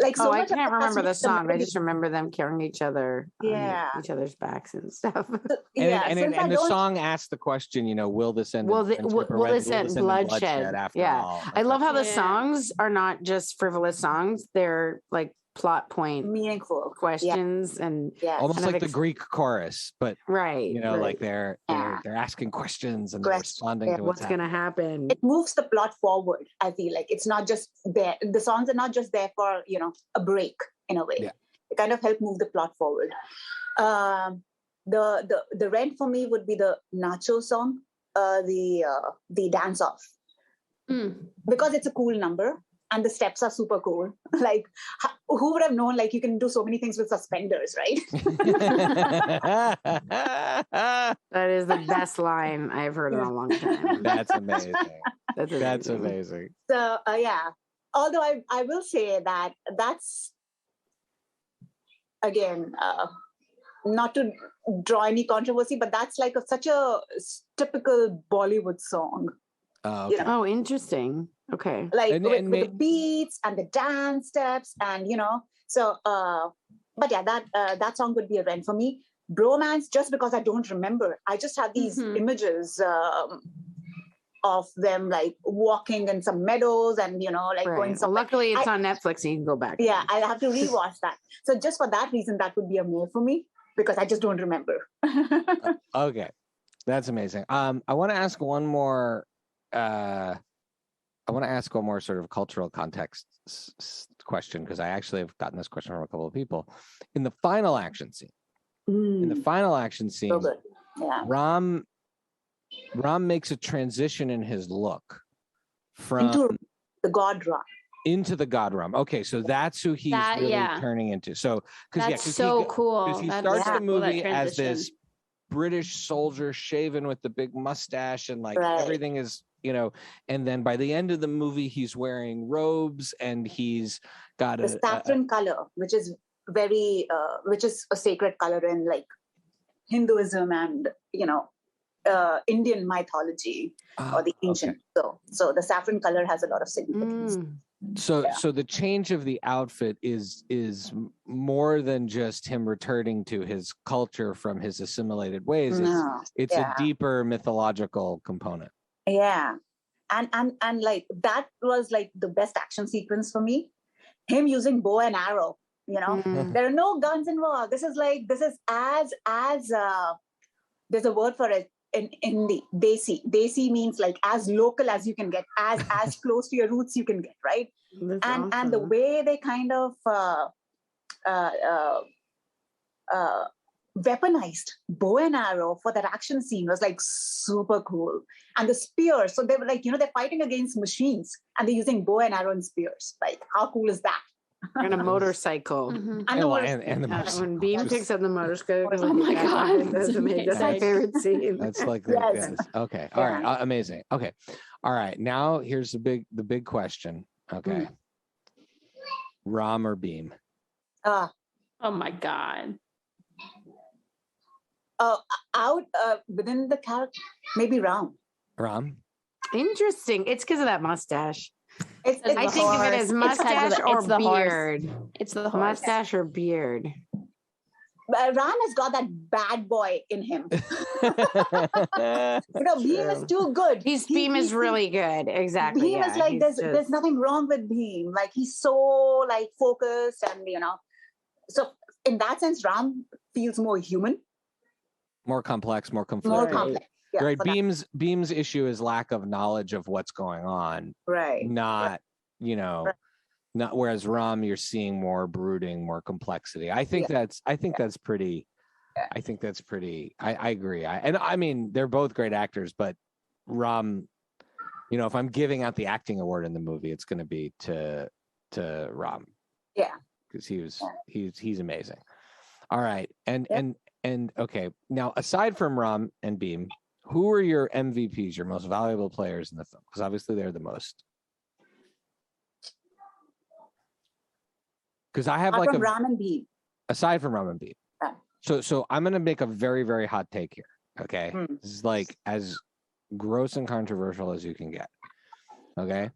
Like so I much can't remember the song. I memory. just remember them carrying each other on each other's backs and stuff. And the song asks the question, will this end? Will this end bloodshed? After all? I love how the songs are not just frivolous songs; they're like plot point, meaningful questions, and almost like the Greek chorus, but right. like they're asking questions and they're responding to what's going to happen. It moves the plot forward. I feel like it's not just there. The songs are not just there for a break in a way. Yeah. They kind of help move the plot forward. The rent for me would be the Nacho song, the dance off, because it's a cool number. And the steps are super cool. Like, who would have known, like, you can do so many things with suspenders, right? That is the best line I've heard in a long time. That's amazing. That's amazing. So, although I will say that's, again, not to draw any controversy, but that's like such a typical Bollywood song. Okay. Oh, interesting. Okay. Like with the beats and the dance steps and, so, but yeah, that song would be a rent for me. Bromance, just because I don't remember. I just have these images of them like walking in some meadows and, going somewhere. Well, luckily it's on Netflix and you can go back. Yeah, I'll have to rewatch that. So just for that reason, that would be a more for me because I just don't remember. Okay. That's amazing. I want to ask one more sort of cultural context question, because I actually have gotten this question from a couple of people. In the final action scene, So good. Yeah. Ram makes a transition in his look from into the God Ram. Into the God Ram. Okay, so that's who he's turning into. So that's so cool. Because he starts the movie as this British soldier shaven with the big mustache and like everything is, and then by the end of the movie, he's wearing robes and he's got the saffron color, which is which is a sacred color in like Hinduism and, Indian mythology or the ancient. Okay. So the saffron color has a lot of significance. So the change of the outfit is more than just him returning to his culture from his assimilated ways. It's a deeper mythological component. Yeah. And like that was like the best action sequence for me. Him using bow and arrow, there are no guns involved. This is as there's a word for it in the desi. Desi means like as local as you can get, as close to your roots you can get, right? And the way they kind of weaponized bow and arrow for that action scene was like super cool. And the spears, so they were like, they're fighting against machines and they're using bow and arrow and spears. Like, how cool is that? And a motorcycle. Mhm. And the When Beam picks up the motorcycle. Oh my God, That's it's amazing. That's my amazing. favorite scene. That's like Yes. okay. All right. Amazing. Okay. All right. Now here's the big question. Okay. Ram or Beam? Uh, Oh my God. out within the character, maybe Ram. Ram? Interesting. It's because of that mustache. It's I think of it as mustache or it's the horse. beard. It's the horse. Mustache or beard. Ram has got that bad boy in him. Beam is too good. Beam is really good. Exactly. Beam is like there's nothing wrong with Beam. Like he's so like focused and So in that sense, Ram feels more human, More complex, more conflicted. more complex. Yeah, Right. Beam's issue is lack of knowledge of what's going on. Right. Not, not whereas Ram, you're seeing more brooding, more complexity. I think that's pretty. Yeah. I think that's pretty. I agree. I mean, they're both great actors, but Ram, if I'm giving out the acting award in the movie, it's going to be to Ram. Yeah. Because he's amazing. All right, and okay. Now, aside from Ram and Beam, who are your MVPs, your most valuable players in the film? Because obviously they're the most. Because I have Apart like from Ram and Beam. aside from Ram and Beam. Yeah. So I'm gonna make a very, very hot take here. Okay. This is like as gross and controversial as you can get. Okay.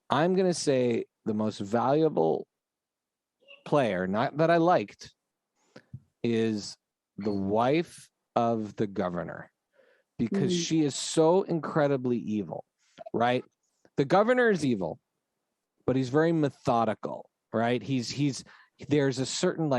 I'm gonna say the most valuable player, not that I liked, is the wife of the governor, because she is so incredibly evil, right? The governor is evil, but he's very methodical, right? There's a certain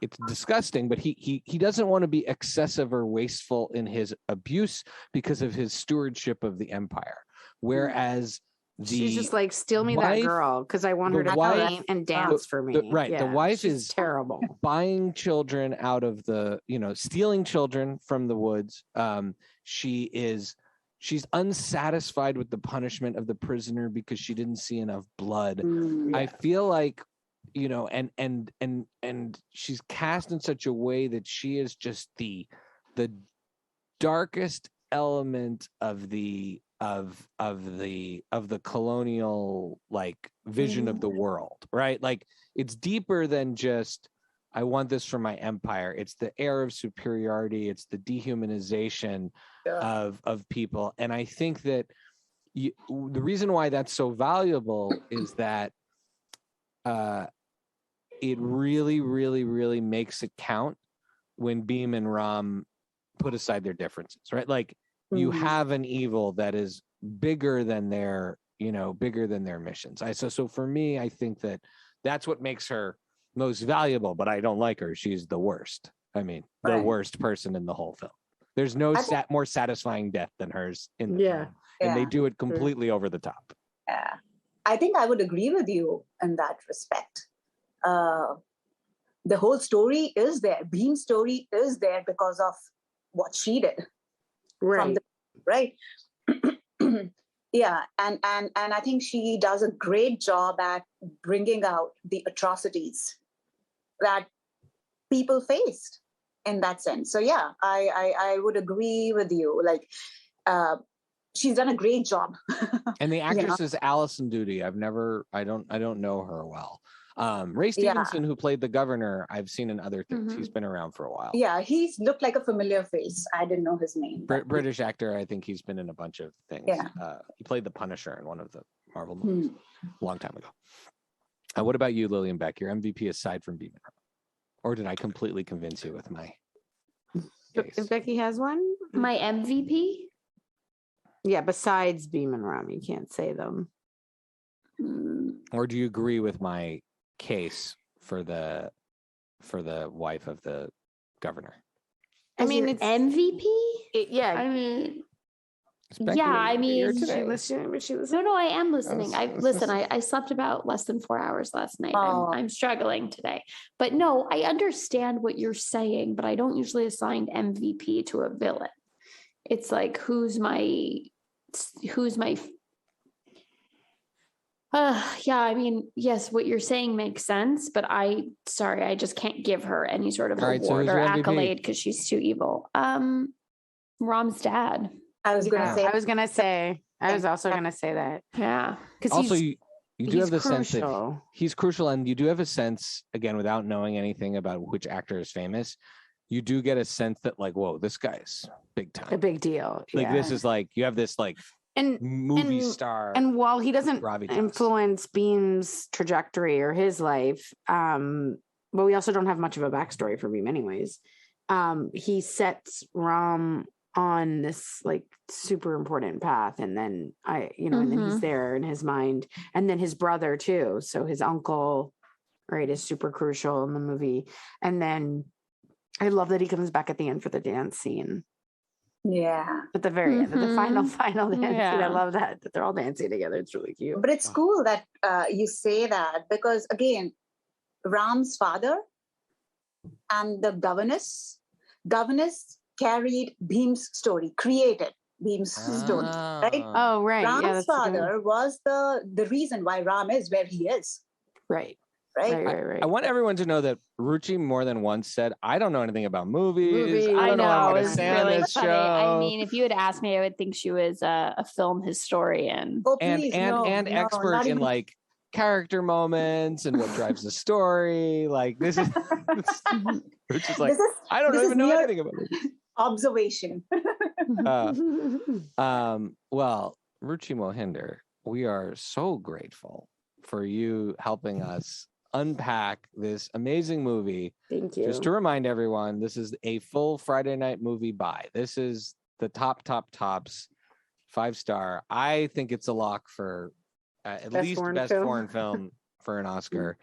it's disgusting, but he doesn't want to be excessive or wasteful in his abuse because of his stewardship of the empire. Whereas she's just like, steal me that girl because I want her to paint and dance for me. The wife is terrible. Buying children out of the, stealing children from the woods. She's unsatisfied with the punishment of the prisoner because she didn't see enough blood. I feel like, and she's cast in such a way that she is just the darkest element of the colonial vision of the world, right? Like it's deeper than just I want this for my empire. It's the air of superiority. It's the dehumanization of people. And I think that the reason why that's so valuable is that it really, really, really makes it count when Beam and Ram put aside their differences, right? Like you have an evil that is bigger than their missions. So for me, I think that that's what makes her most valuable, but I don't like her. She's the worst. I mean, the worst person in the whole film. There's no more satisfying death than hers in the film. And they do it completely over the top. Yeah. I think I would agree with you in that respect. The whole story is there. Beam's story is there because of what she did. Right. Yeah. And I think she does a great job at bringing out the atrocities that people faced in that sense. So yeah, I would agree with you. Like, she's done a great job. And the actress is Alison Doody. I don't know her well. Ray Stevenson, who played the governor, I've seen in other things. He's been around for a while. Yeah, he's looked like a familiar face. I didn't know his name. British actor. I think he's been in a bunch of things. Yeah. He played the Punisher in one of the Marvel movies a long time ago. What about you, Lillian Beck? Your MVP aside from Beam and Ram? Or did I completely convince you with my case? If Becky has one? My MVP? Yeah, besides Beam and Ram, you can't say them. Or do you agree with my case for the wife of the governor? I mean, it's MVP. Yeah. I mean, Becky, Yeah, I mean, you're Is she today. listening? Was she no, listening? I am listening. Listen, I slept about less than 4 hours last night. Oh. I'm struggling today. But no, I understand what you're saying, but I don't usually assign MVP to a villain. It's like, who's my yeah, I mean, yes, what you're saying makes sense, but I just can't give her any sort of All right, so award who's or your MVP? accolade because she's too evil. Ram's dad. I was going to say. I was also gonna say that. Yeah. Because Also, you do have the sense that crucial. he's crucial, and you do have a sense, again, without knowing anything about which actor is famous, you do get a sense that, like, whoa, this guy's big time. A big deal. Like, yeah. this is like, you have this like and movie star. And while he doesn't gravitas. influence Beam's trajectory or his life, but we also don't have much of a backstory for Beam anyways. He sets Ram on this like super important path, and then and then he's there in his mind, and then his brother too. So his uncle, right, is super crucial in the movie. And then I love that he comes back at the end for the dance scene. Yeah. At the very end, at the final dance scene. Yeah. I love that they're all dancing together. It's really cute. But it's cool that you say that, because again, Ram's father and the governess carried Bhim's story, created Bhim's story, right? Oh, right. Ram's father was the reason why Ram is where he is. Right. Right. I want everyone to know that Ruchi more than once said, I don't know anything about movies. I don't know what I'm going to it's say on really this funny. show. I mean, if you had asked me, I would think she was a film historian. Oh, and please, expert not in even- like character moments and what drives the story. Like, this is which is like, I don't even know anything about movies. Observation. Well, Ruchi Mohinder, we are so grateful for you helping us unpack this amazing movie. Thank you. Just to remind everyone, this is a full Friday night movie buy. This is the tops, 5-star. I think it's a lock for at least best foreign film for an Oscar.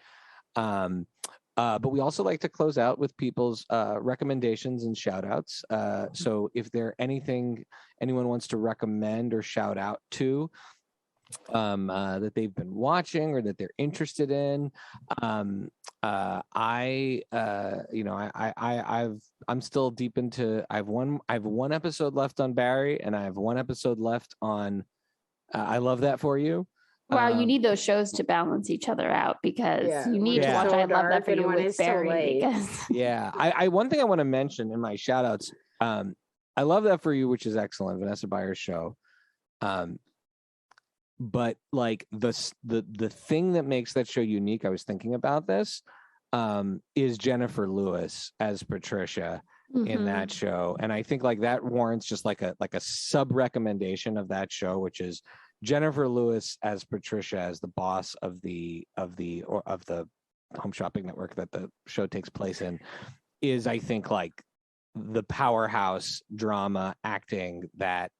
But we also like to close out with people's recommendations and shout outs. So if there anything anyone wants to recommend or shout out to that they've been watching or that they're interested in, I'm still deep into. I have one episode left on Barry, and I have one episode left on I Love That For You. Wow, you need those shows to balance each other out, because you need to watch So I Love That For You dark and with so Barry. light. Because Yeah, I one thing I want to mention in my shout outs, I Love That For You, which is excellent, Vanessa Bayer's show. But like the thing that makes that show unique, I was thinking about this, is Jennifer Lewis as Patricia in that show. And I think like that warrants just like a sub recommendation of that show, which is Jennifer Lewis as Patricia, as the boss of the home shopping network that the show takes place in, is, I think, like the powerhouse drama acting that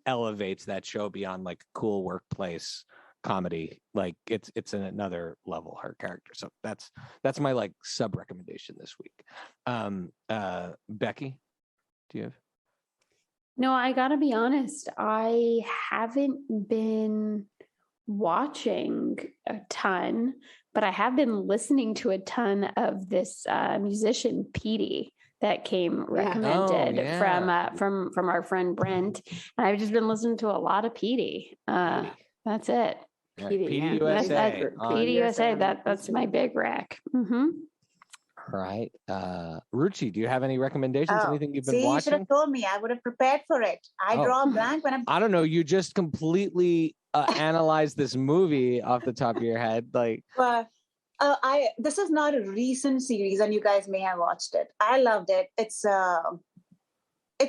elevates that show beyond like cool workplace comedy. Like it's in another level, her character. So that's my like sub recommendation this week. Becky, do you have? No, I gotta be honest, I haven't been watching a ton, but I have been listening to a ton of this musician Petey that came recommended from our friend Brent, and I've just been listening to a lot of Petey. That's it. Petey USA. Petey USA. That's my big rec. All right. Ruchi, do you have any recommendations? Anything you've been watching? You should have told me. I would have prepared for it. I draw a blank when I don't know. You just completely analyzed this movie off the top of your head. Like, this is not a recent series, and you guys may have watched it. I loved it. It's a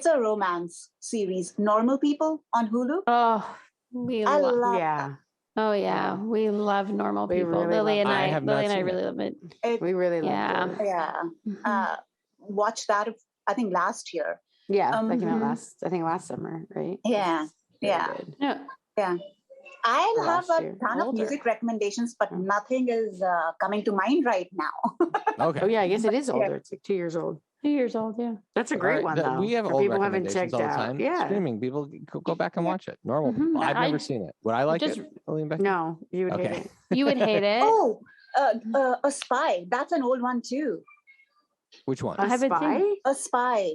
romance series, Normal People on Hulu. Oh, we love yeah. Oh yeah, we love Normal People. Really Lily and I I really love it. We really love it. Yeah. Watched that, I think, last year. Yeah, that came out last summer, right? Yeah. Yeah. I have a ton of music recommendations, but nothing is coming to mind right now. Okay. Oh yeah, I guess it is older. It's like 2 years old. 2 years old, yeah. That's a great one, though. We have for old people who haven't recommendations checked all the out. time. Yeah. Streaming, people go back and watch it. Normal Mhm. people. I've never I seen it. Would I like just- it? Lily and Becky? No, you would hate Okay. it. You would hate it. Oh, A Spy. That's an old one too. Which one? A haven't spy? seen A Spy.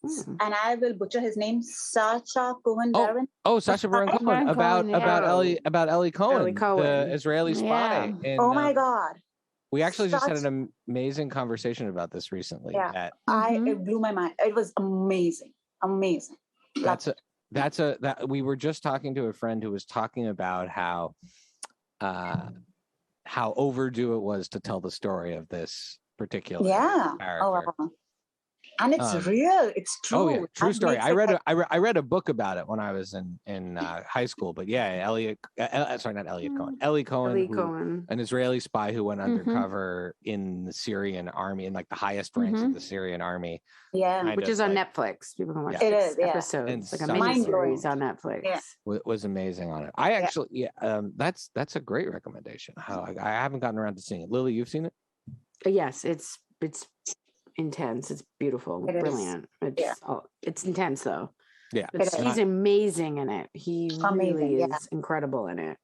Hmm. And I will butcher his name. Sacha Cohen Darwin. Oh, Sacha Baron Cohen Baron about Cohen, yeah. about Ellie Cohen, Ellie Cohen. the Israeli spy. Yeah. And, Oh my God. we actually just had Such- an amazing conversation about this recently. Yeah. That It blew my mind. It was amazing. Amazing. that we were just talking to a friend who was talking about how overdue it was to tell the story of this particular Yeah. character. Oh, wow. And it's real. It's true. Oh yeah, true That story. makes I it read like- I read a book about it when I was in high school. But yeah, not Elliot Cohen, Ellie Cohen, Ellie Cohen. an Israeli spy who went undercover in the Syrian army, in like the highest ranks of the Syrian army. Yeah. kind Which of is on like- Netflix. People can watch It 6 is, yeah. episodes. And It's like a such a mini good one. series on Netflix. Yeah. was amazing on it. I actually, that's a great recommendation. I haven't gotten around to seeing it. Lily, you've seen it? Yes, it's intense. It's beautiful, It is. brilliant. It's intense though. Yeah, But It is. he's amazing in it. He Amazing, really yeah. is incredible in it.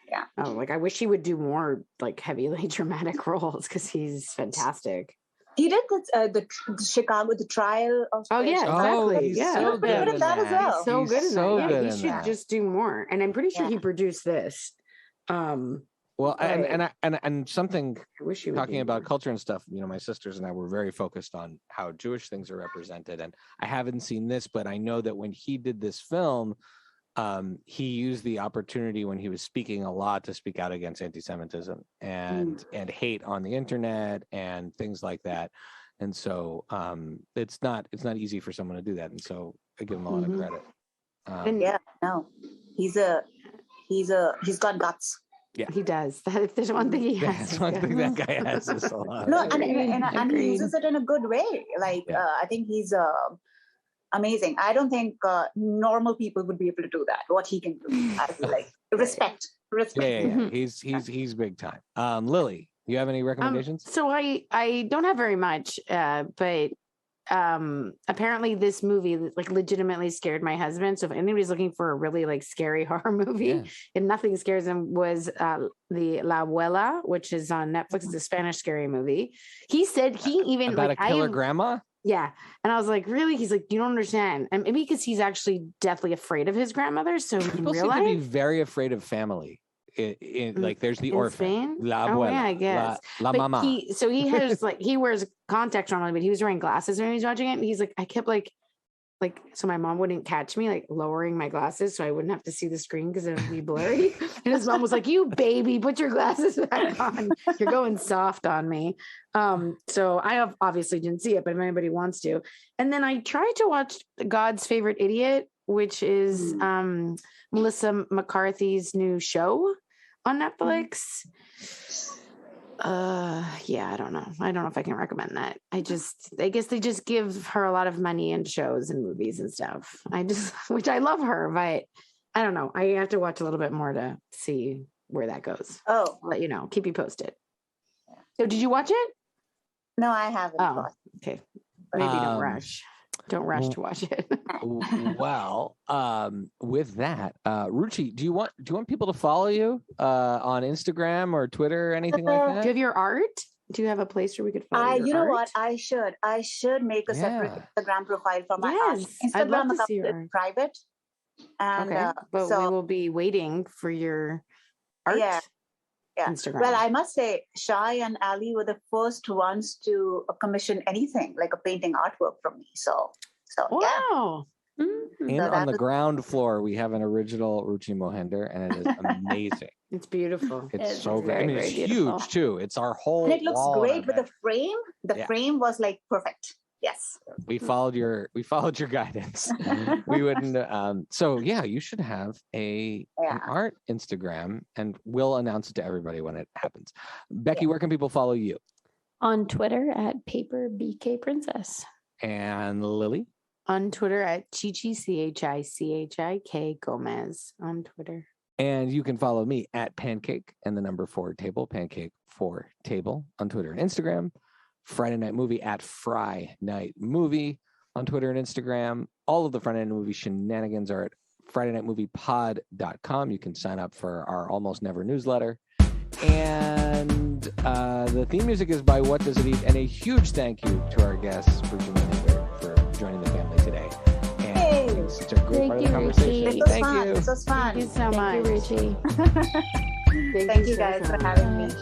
Yeah. Oh, like I wish he would do more like heavily dramatic roles because he's fantastic. He did the Chicago, the trial of. Oh, yeah, exactly. he's Yeah. so He good did in that as that. well. So He's good in so that. Yeah, good he in should that. just do more. And I'm pretty sure he Yeah. produced this. Well, Right. and something I wish he would talking do about more. culture and stuff, my sisters and I were very focused on how Jewish things are represented. And I haven't seen this, but I know that when he did this film, he used the opportunity when he was speaking a lot to speak out against anti-Semitism and hate on the internet and things like that. And so it's not easy for someone to do that. And so I give him a lot of credit. Yeah, no, he's got guts. He does. If there's one thing he has. That's one thing that guy has is a lot. No, of- and he Agreed. uses it in a good way. Like Yeah. I think he's amazing. I don't think normal people would be able to do that. What he can do, I feel like respect. yeah. He's big time. Lily, you have any recommendations? So I don't have very much, but apparently this movie like legitimately scared my husband. So if anybody's looking for a really like scary horror movie Yeah. and nothing scares him, was the La Abuela, which is on Netflix. It's a Spanish scary movie. He said he even About like a killer grandma? yeah. And I was like, really? He's like, you don't understand. And maybe because he's actually deathly afraid of his grandmother. So in People real seem to be life, very afraid of family. Like there's the in orphan, Spain? la Oh, abuela, yeah, I guess. la but mama. he has like he wears contacts normally, but he was wearing glasses when he was watching it. And he's like, I kept like so my mom wouldn't catch me, like lowering my glasses so I wouldn't have to see the screen because it would be blurry. And his mom was like, "You baby, put your glasses back on. You're going soft on me." So I obviously didn't see it, but if anybody wants to. And then I tried to watch God's Favorite Idiot, which is Melissa McCarthy's new show on Netflix. Yeah, I don't know if I can recommend that. I guess they just give her a lot of money in shows and movies and stuff. Which I love her, but I don't know. I have to watch a little bit more to see where that goes. Oh, I'll let you know, keep you posted. So did you watch it? no, I haven't. Oh, okay. Maybe don't Um, rush. Don't rush to watch it. Well, with that, Ruchi, do you want people to follow you on Instagram or Twitter or anything like Do you that? have your art? Do you have a place where we could follow your You know art? what? I should make a separate Instagram profile for my art. Yes, I'd love Instagram to account see your is art. private. And Okay, but so we will be waiting for your art. Yeah. Instagram. Well, I must say, Shai and Ali were the first ones to commission anything like a painting artwork from me. So yeah. Wow. And So on that the was- ground floor, we have an original Ruchi Mohinder, and it is amazing. It's beautiful. It's It's so good. I very, mean, very it's beautiful. huge too. It's our whole. And it looks wall in our great with the bedroom. frame. The Yeah. frame was like perfect. Yes. We followed your guidance. We wouldn't. So yeah, you should have an Yeah. art Instagram, and we'll announce it to everybody when it happens. Becky, where can people follow you? On Twitter at Paper BK Princess. And Lily. On Twitter at Chichi CHICHIK Gomez on Twitter. And you can follow me at Pancake and the number 4 table, Pancake 4 table on Twitter and Instagram. Friday Night Movie at Fry Night Movie on Twitter and Instagram. All of the Friday Night Movie shenanigans are at FridayNightMoviePod.com. You can sign up for our Almost Never newsletter. And the theme music is by What Does It Eat? And a huge thank you to our guests, Ruchi Mohinder, for joining the family today. And it's such a great part of the conversation. Thank you. This was fun. Thank you so much. Thank you, Ruchi. Thank you guys for having me.